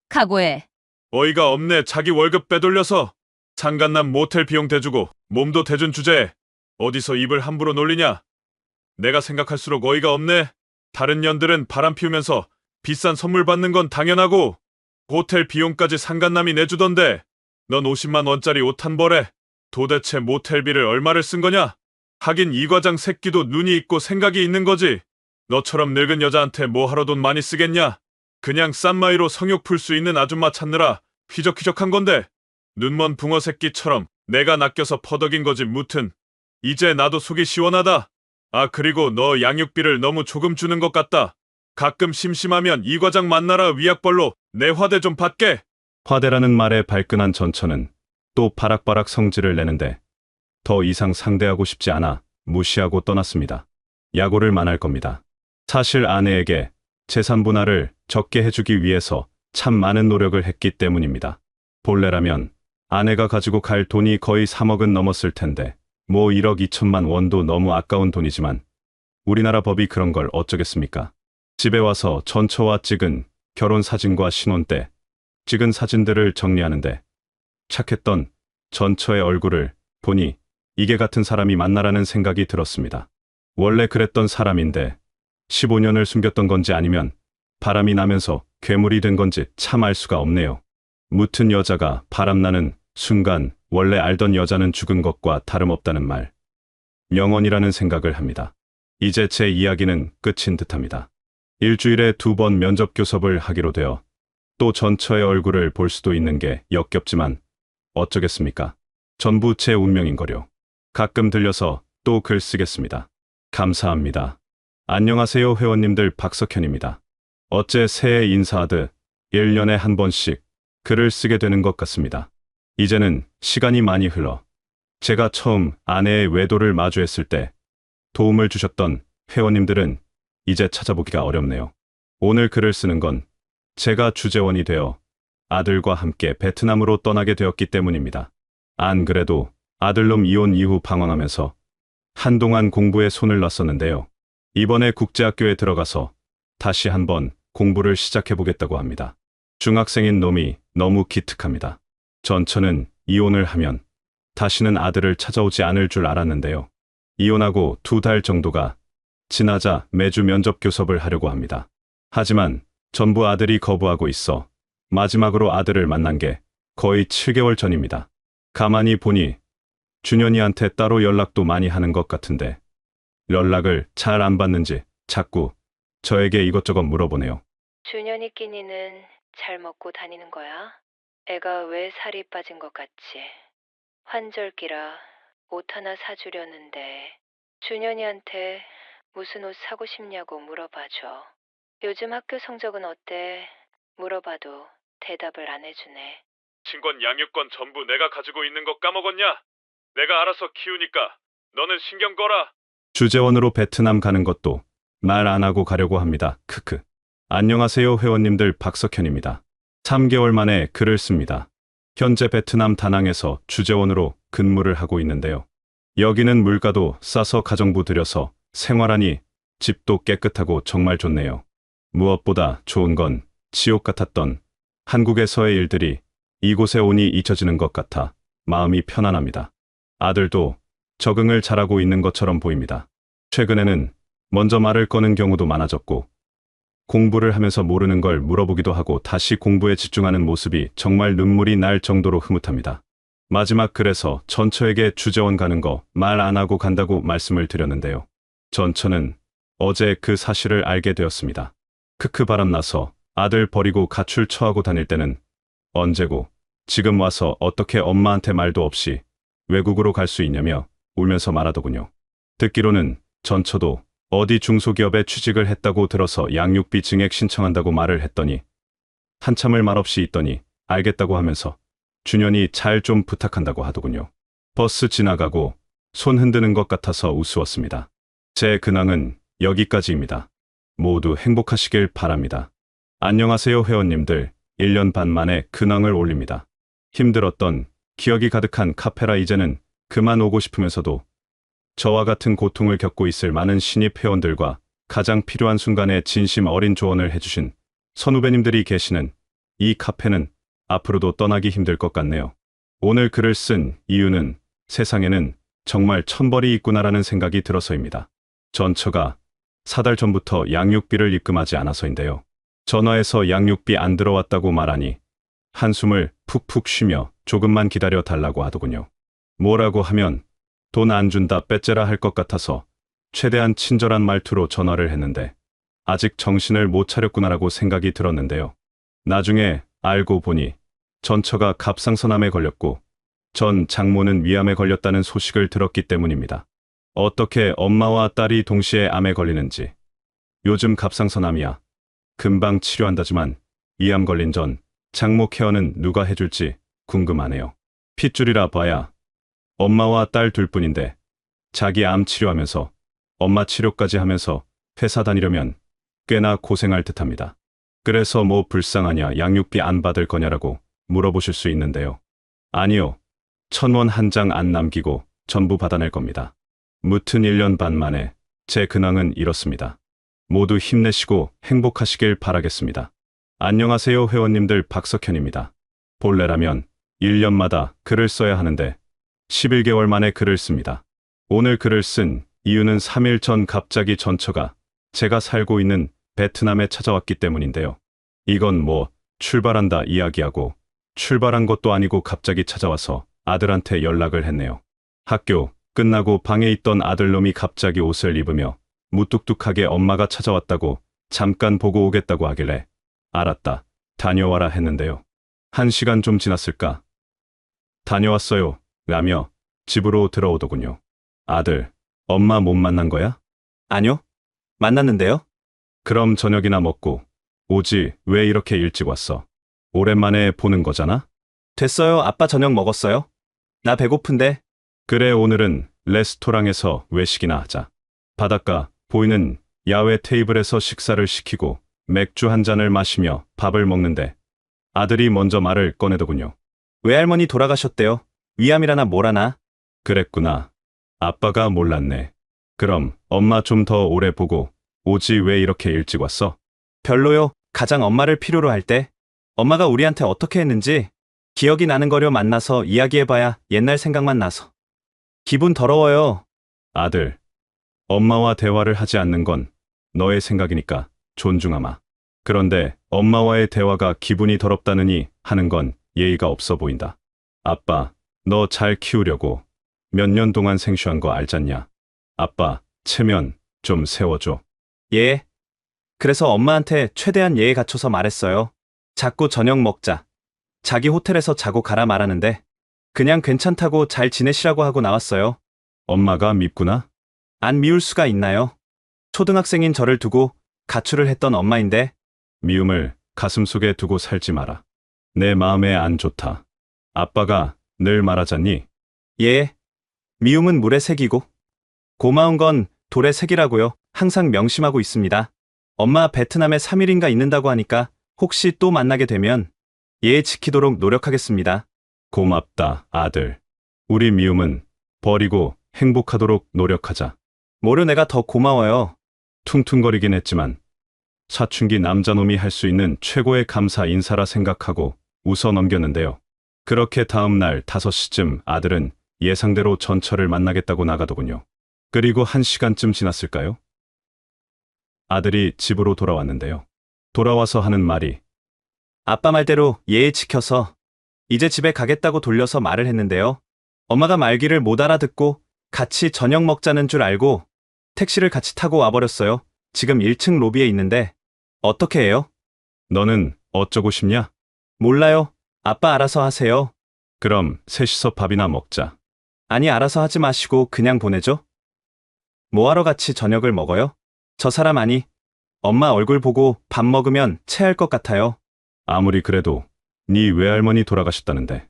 각오해. 어이가 없네. 자기 월급 빼돌려서 상간남 모텔 비용 대주고 몸도 대준 주제에 어디서 입을 함부로 놀리냐? 내가 생각할수록 어이가 없네. 다른 년들은 바람 피우면서 비싼 선물 받는 건 당연하고 호텔 비용까지 상간남이 내주던데 넌 50만 원짜리 옷 한 벌에 도대체 모텔비를 얼마를 쓴 거냐? 하긴 이 과장 새끼도 눈이 있고 생각이 있는 거지. 너처럼 늙은 여자한테 뭐하러 돈 많이 쓰겠냐? 그냥 싼 마이로 성욕 풀 수 있는 아줌마 찾느라 휘적휘적한 건데 눈먼 붕어 새끼처럼 내가 낚여서 퍼덕인 거지 무튼. 이제 나도 속이 시원하다. 아 그리고 너 양육비를 너무 조금 주는 것 같다. 가끔 심심하면 이 과장 만나라 위약벌로 내 화대 좀 받게. 화대라는 말에 발끈한 전처는 또 바락바락 성질을 내는데 더 이상 상대하고 싶지 않아 무시하고 떠났습니다. 약오를 만할 겁니다. 사실 아내에게 재산 분할을 적게 해주기 위해서 참 많은 노력을 했기 때문입니다. 본래라면 아내가 가지고 갈 돈이 거의 3억은 넘었을 텐데 뭐 1억 2천만 원도 너무 아까운 돈이지만 우리나라 법이 그런 걸 어쩌겠습니까? 집에 와서 전처와 찍은 결혼 사진과 신혼 때 찍은 사진들을 정리하는데 착했던 전처의 얼굴을 보니 이게 같은 사람이 맞나라는 생각이 들었습니다. 원래 그랬던 사람인데 15년을 숨겼던 건지 아니면 바람이 나면서 괴물이 된 건지 참 알 수가 없네요. 무튼 여자가 바람나는 순간 원래 알던 여자는 죽은 것과 다름없다는 말. 명언이라는 생각을 합니다. 이제 제 이야기는 끝인 듯합니다. 일주일에 2번 면접 교섭을 하기로 되어 또 전처의 얼굴을 볼 수도 있는 게 역겹지만 어쩌겠습니까? 전부 제 운명인거려. 가끔 들려서 또 글 쓰겠습니다. 감사합니다. 안녕하세요 회원님들 박석현입니다. 어째 새해 인사하듯 1년에 한 번씩 글을 쓰게 되는 것 같습니다. 이제는 시간이 많이 흘러 제가 처음 아내의 외도를 마주했을 때 도움을 주셨던 회원님들은 이제 찾아보기가 어렵네요. 오늘 글을 쓰는 건 제가 주재원이 되어 아들과 함께 베트남으로 떠나게 되었기 때문입니다. 안 그래도 아들놈 이혼 이후 방황하면서 한동안 공부에 손을 놨었는데요. 이번에 국제학교에 들어가서 다시 한번 공부를 시작해보겠다고 합니다. 중학생인 놈이 너무 기특합니다. 전처는 이혼을 하면 다시는 아들을 찾아오지 않을 줄 알았는데요. 이혼하고 2달 정도가 지나자 매주 면접 교섭을 하려고 합니다. 하지만 전부 아들이 거부하고 있어 마지막으로 아들을 만난 게 거의 7개월 전입니다. 가만히 보니 준현이한테 따로 연락도 많이 하는 것 같은데 연락을 잘 안 받는지 자꾸 저에게 이것저것 물어보네요. 준현이 끼니는 잘 먹고 다니는 거야? 애가 왜 살이 빠진 것 같지? 환절기라 옷 하나 사주려는데 준현이한테 무슨 옷 사고 싶냐고 물어봐줘. 요즘 학교 성적은 어때? 물어봐도 대답을 안 해주네. 친권 양육권 전부 내가 가지고 있는 거 까먹었냐? 내가 알아서 키우니까 너는 신경 꺼라. 주재원으로 베트남 가는 것도 말 안 하고 가려고 합니다. 크크. 안녕하세요 회원님들 박석현입니다. 3개월 만에 글을 씁니다. 현재 베트남 다낭에서 주재원으로 근무를 하고 있는데요. 여기는 물가도 싸서 가정부 들여서 생활하니 집도 깨끗하고 정말 좋네요. 무엇보다 좋은 건 지옥 같았던 한국에서의 일들이 이곳에 오니 잊혀지는 것 같아 마음이 편안합니다. 아들도 적응을 잘하고 있는 것처럼 보입니다. 최근에는 먼저 말을 거는 경우도 많아졌고 공부를 하면서 모르는 걸 물어보기도 하고 다시 공부에 집중하는 모습이 정말 눈물이 날 정도로 흐뭇합니다. 마지막 글에서 전처에게 주재원 가는 거 말 안 하고 간다고 말씀을 드렸는데요. 전처는 어제 그 사실을 알게 되었습니다. 크크 바람나서 아들 버리고 가출 처하고 다닐 때는 언제고 지금 와서 어떻게 엄마한테 말도 없이 외국으로 갈 수 있냐며 울면서 말하더군요. 듣기로는 전처도 어디 중소기업에 취직을 했다고 들어서 양육비 증액 신청한다고 말을 했더니 한참을 말없이 있더니 알겠다고 하면서 준현이 잘 좀 부탁한다고 하더군요. 버스 지나가고 손 흔드는 것 같아서 우스웠습니다. 제 근황은 여기까지입니다. 모두 행복하시길 바랍니다. 안녕하세요 회원님들. 1년 반 만에 근황을 올립니다. 힘들었던 기억이 가득한 카페라 이제는 그만 오고 싶으면서도 저와 같은 고통을 겪고 있을 많은 신입 회원들과 가장 필요한 순간에 진심 어린 조언을 해주신 선후배님들이 계시는 이 카페는 앞으로도 떠나기 힘들 것 같네요. 오늘 글을 쓴 이유는 세상에는 정말 천벌이 있구나라는 생각이 들어서입니다. 전처가 4달 전부터 양육비를 입금하지 않아서인데요. 전화해서 양육비 안 들어왔다고 말하니 한숨을 푹푹 쉬며 조금만 기다려 달라고 하더군요. 뭐라고 하면 돈 안 준다 빼째라 할 것 같아서 최대한 친절한 말투로 전화를 했는데 아직 정신을 못 차렸구나라고 생각이 들었는데요. 나중에 알고 보니 전처가 갑상선암에 걸렸고 전 장모는 위암에 걸렸다는 소식을 들었기 때문입니다. 어떻게 엄마와 딸이 동시에 암에 걸리는지. 요즘 갑상선암이야 금방 치료한다지만 위암 걸린 전 장모 케어는 누가 해줄지 궁금하네요. 핏줄이라 봐야 엄마와 딸 둘뿐인데 자기 암 치료하면서 엄마 치료까지 하면서 회사 다니려면 꽤나 고생할 듯합니다. 그래서 뭐 불쌍하냐 양육비 안 받을 거냐라고 물어보실 수 있는데요. 아니요. 1,000원 한 장 안 남기고 전부 받아낼 겁니다. 무튼 1년 반 만에 제 근황은 이렇습니다. 모두 힘내시고 행복하시길 바라겠습니다. 안녕하세요 회원님들 박석현입니다. 본래라면 1년마다 글을 써야 하는데 11개월 만에 글을 씁니다. 오늘 글을 쓴 이유는 3일 전 갑자기 전처가 제가 살고 있는 베트남에 찾아왔기 때문인데요. 이건 뭐 출발한다 이야기하고 출발한 것도 아니고 갑자기 찾아와서 아들한테 연락을 했네요. 학교 끝나고 방에 있던 아들놈이 갑자기 옷을 입으며 무뚝뚝하게 엄마가 찾아왔다고 잠깐 보고 오겠다고 하길래 알았다, 다녀와라 했는데요. 1시간 좀 지났을까? 다녀왔어요 라며 집으로 들어오더군요. 아들, 엄마 못 만난 거야? 아니요. 만났는데요? 그럼 저녁이나 먹고 오지 왜 이렇게 일찍 왔어? 오랜만에 보는 거잖아? 됐어요. 아빠 저녁 먹었어요? 나 배고픈데. 그래 오늘은 레스토랑에서 외식이나 하자. 바닷가 보이는 야외 테이블에서 식사를 시키고 맥주 한 잔을 마시며 밥을 먹는데 아들이 먼저 말을 꺼내더군요. 외할머니 돌아가셨대요. 위암이라나 뭐라나. 그랬구나. 아빠가 몰랐네. 그럼 엄마 좀 더 오래 보고 오지 왜 이렇게 일찍 왔어? 별로요. 가장 엄마를 필요로 할 때 엄마가 우리한테 어떻게 했는지 기억이 나는 거려 만나서 이야기해봐야 옛날 생각만 나서 기분 더러워요. 아들, 엄마와 대화를 하지 않는 건 너의 생각이니까 존중하마. 그런데 엄마와의 대화가 기분이 더럽다느니 하는 건 예의가 없어 보인다. 아빠, 너 잘 키우려고 몇 년 동안 생쇼한 거 알잖냐? 아빠, 체면 좀 세워줘. 예. 그래서 엄마한테 최대한 예에 갖춰서 말했어요. 자꾸 저녁 먹자. 자기 호텔에서 자고 가라 말하는데 그냥 괜찮다고 잘 지내시라고 하고 나왔어요. 엄마가 밉구나? 안 미울 수가 있나요? 초등학생인 저를 두고 가출을 했던 엄마인데. 미움을 가슴속에 두고 살지 마라. 내 마음에 안 좋다. 아빠가 늘 말하잖니? 예. 미움은 물에 새기고 고마운 건 돌에 새기라고요. 항상 명심하고 있습니다. 엄마 베트남에 3일인가 있는다고 하니까 혹시 또 만나게 되면 예 지키도록 노력하겠습니다. 고맙다, 아들. 우리 미움은 버리고 행복하도록 노력하자. 뭐려 내가 더 고마워요. 퉁퉁거리긴 했지만 사춘기 남자놈이 할 수 있는 최고의 감사 인사라 생각하고 웃어 넘겼는데요. 그렇게 다음 날 5시쯤 아들은 예상대로 전철을 만나겠다고 나가더군요. 그리고 1시간쯤 지났을까요? 아들이 집으로 돌아왔는데요. 돌아와서 하는 말이 아빠 말대로 예의 지켜서 이제 집에 가겠다고 돌려서 말을 했는데요. 엄마가 말귀를 못 알아듣고 같이 저녁 먹자는 줄 알고 택시를 같이 타고 와버렸어요. 지금 1층 로비에 있는데 어떻게 해요? 너는 어쩌고 싶냐? 몰라요. 아빠 알아서 하세요. 그럼 셋이서 밥이나 먹자. 아니 알아서 하지 마시고 그냥 보내죠. 뭐하러 같이 저녁을 먹어요? 저 사람 아니. 엄마 얼굴 보고 밥 먹으면 체할 것 같아요. 아무리 그래도 네 외할머니 돌아가셨다는데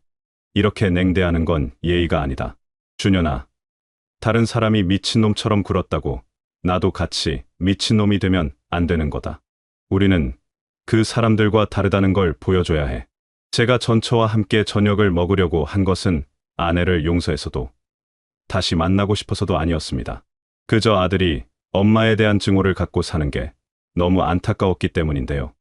이렇게 냉대하는 건 예의가 아니다. 준현아, 다른 사람이 미친놈처럼 굴었다고 나도 같이 미친놈이 되면 안 되는 거다. 우리는 그 사람들과 다르다는 걸 보여줘야 해. 제가 전처와 함께 저녁을 먹으려고 한 것은 아내를 용서해서도 다시 만나고 싶어서도 아니었습니다. 그저 아들이 엄마에 대한 증오를 갖고 사는 게 너무 안타까웠기 때문인데요.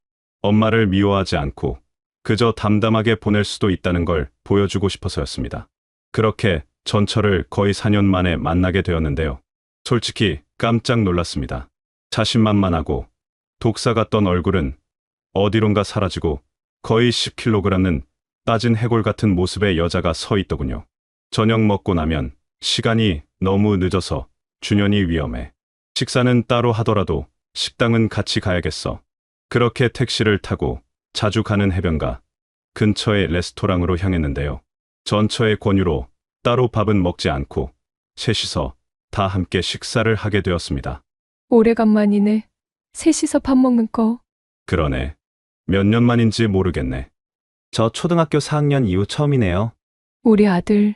엄마를 미워하지 않고 그저 담담하게 보낼 수도 있다는 걸 보여주고 싶어서였습니다. 그렇게 전철을 거의 4년 만에 만나게 되었는데요. 솔직히 깜짝 놀랐습니다. 자신만만하고 독사 같던 얼굴은 어디론가 사라지고 거의 10kg는 빠진 해골 같은 모습의 여자가 서 있더군요. 저녁 먹고 나면 시간이 너무 늦어서 준현이 위험해. 식사는 따로 하더라도 식당은 같이 가야겠어. 그렇게 택시를 타고 자주 가는 해변가 근처의 레스토랑으로 향했는데요. 전처의 권유로 따로 밥은 먹지 않고 셋이서 다 함께 식사를 하게 되었습니다. 오래간만이네. 셋이서 밥 먹는 거. 그러네. 몇 년 만인지 모르겠네. 저 초등학교 4학년 이후 처음이네요. 우리 아들.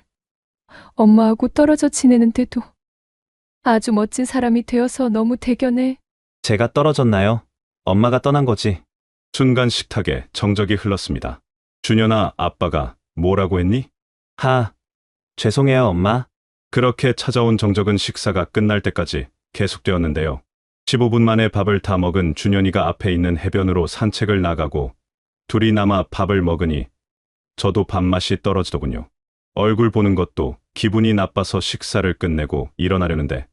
엄마하고 떨어져 지내는데도 아주 멋진 사람이 되어서 너무 대견해. 제가 떨어졌나요? 엄마가 떠난 거지. 순간 식탁에 정적이 흘렀습니다. 준현아, 아빠가 뭐라고 했니? 죄송해요, 엄마. 그렇게 찾아온 정적은 식사가 끝날 때까지 계속되었는데요. 15분 만에 밥을 다 먹은 준현이가 앞에 있는 해변으로 산책을 나가고 둘이 남아 밥을 먹으니 저도 밥맛이 떨어지더군요. 얼굴 보는 것도 기분이 나빠서 식사를 끝내고 일어나려는데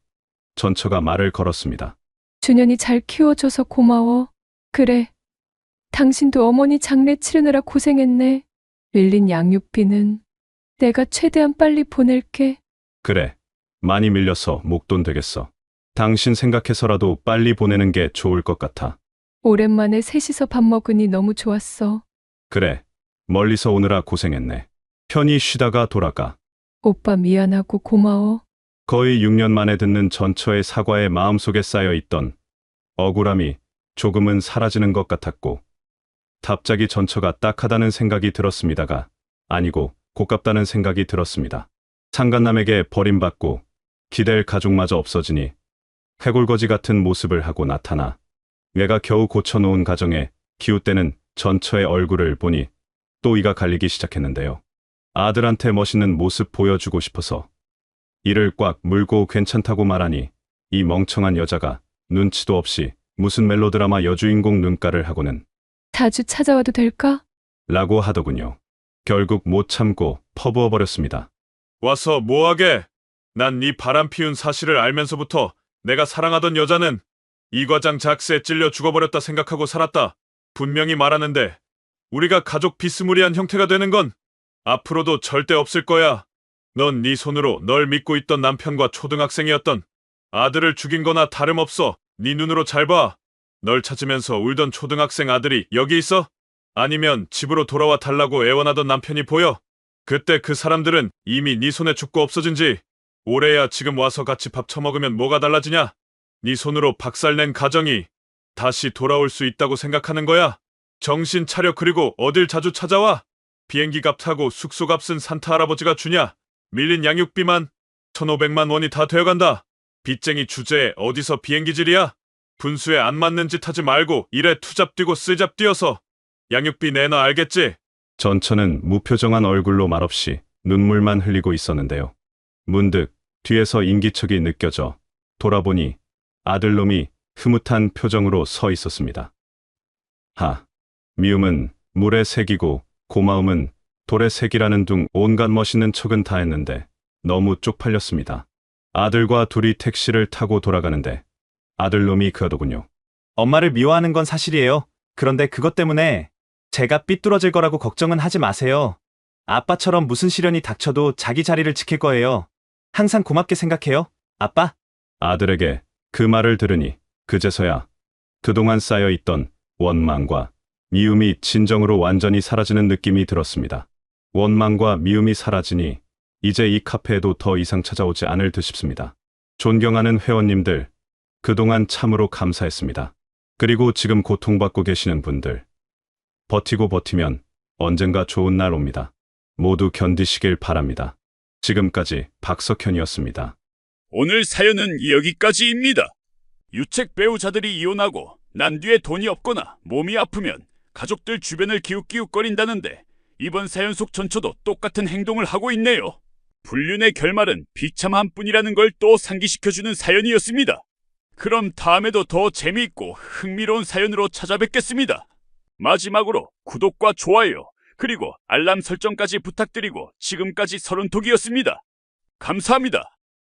전처가 말을 걸었습니다. 준현이 잘 키워줘서 고마워. 그래. 당신도 어머니 장례 치르느라 고생했네. 밀린 양육비는 내가 최대한 빨리 보낼게. 그래, 많이 밀려서 목돈 되겠어. 당신 생각해서라도 빨리 보내는 게 좋을 것 같아. 오랜만에 셋이서 밥 먹으니 너무 좋았어. 그래, 멀리서 오느라 고생했네. 편히 쉬다가 돌아가. 오빠 미안하고 고마워. 거의 6년 만에 듣는 전처의 사과에 마음속에 쌓여있던 억울함이 조금은 사라지는 것 같았고 갑자기 전처가 딱하다는 생각이 들었습니다가 아니고 고깝다는 생각이 들었습니다. 상간남에게 버림받고 기댈 가족마저 없어지니 해골거지 같은 모습을 하고 나타나 내가 겨우 고쳐놓은 가정에 기웃대는 전처의 얼굴을 보니 또 이가 갈리기 시작했는데요. 아들한테 멋있는 모습 보여주고 싶어서 이를 꽉 물고 괜찮다고 말하니 이 멍청한 여자가 눈치도 없이 무슨 멜로드라마 여주인공 눈가를 하고는 자주 찾아와도 될까? 라고 하더군요. 결국 못 참고 퍼부어버렸습니다. 와서 뭐하게? 난 네 바람 피운 사실을 알면서부터 내가 사랑하던 여자는 이 과장 작세에 찔려 죽어버렸다 생각하고 살았다. 분명히 말하는데 우리가 가족 비스무리한 형태가 되는 건 앞으로도 절대 없을 거야. 넌 네 손으로 널 믿고 있던 남편과 초등학생이었던 아들을 죽인 거나 다름없어. 네 눈으로 잘 봐. 널 찾으면서 울던 초등학생 아들이 여기 있어? 아니면 집으로 돌아와 달라고 애원하던 남편이 보여? 그때 그 사람들은 이미 네 손에 죽고 없어진 지 오래야. 지금 와서 같이 밥 처먹으면 뭐가 달라지냐? 네 손으로 박살낸 가정이 다시 돌아올 수 있다고 생각하는 거야? 정신 차려. 그리고 어딜 자주 찾아와? 비행기 값 타고 숙소 값은 산타 할아버지가 주냐? 밀린 양육비만 1,500만 원이 다 되어간다. 빚쟁이 주제에 어디서 비행기질이야? 분수에 안 맞는 짓 하지 말고 일에 투잡 뛰고 쓰잡 뛰어서 양육비 내놔. 알겠지? 전처는 무표정한 얼굴로 말없이 눈물만 흘리고 있었는데요. 문득 뒤에서 인기척이 느껴져 돌아보니 아들놈이 흐뭇한 표정으로 서 있었습니다. 미움은 물에 새기고 고마움은 돌에 새기라는 둥 온갖 멋있는 척은 다 했는데 너무 쪽팔렸습니다. 아들과 둘이 택시를 타고 돌아가는데 아들놈이 그러더군요. 엄마를 미워하는 건 사실이에요. 그런데 그것 때문에 제가 삐뚤어질 거라고 걱정은 하지 마세요. 아빠처럼 무슨 시련이 닥쳐도 자기 자리를 지킬 거예요. 항상 고맙게 생각해요, 아빠. 아들에게 그 말을 들으니 그제서야 그동안 쌓여있던 원망과 미움이 진정으로 완전히 사라지는 느낌이 들었습니다. 원망과 미움이 사라지니 이제 이 카페에도 더 이상 찾아오지 않을 듯 싶습니다. 존경하는 회원님들, 그동안 참으로 감사했습니다. 그리고 지금 고통받고 계시는 분들, 버티고 버티면 언젠가 좋은 날 옵니다. 모두 견디시길 바랍니다. 지금까지 박석현이었습니다. 오늘 사연은 여기까지입니다. 유책 배우자들이 이혼하고 난 뒤에 돈이 없거나 몸이 아프면 가족들 주변을 기웃기웃거린다는데 이번 사연 속 전처도 똑같은 행동을 하고 있네요. 불륜의 결말은 비참한 뿐이라는 걸 또 상기시켜주는 사연이었습니다. 그럼 다음에도 더 재미있고 흥미로운 사연으로 찾아뵙겠습니다. 마지막으로 구독과 좋아요 그리고 알람 설정까지 부탁드리고 지금까지 서른톡이었습니다. 감사합니다.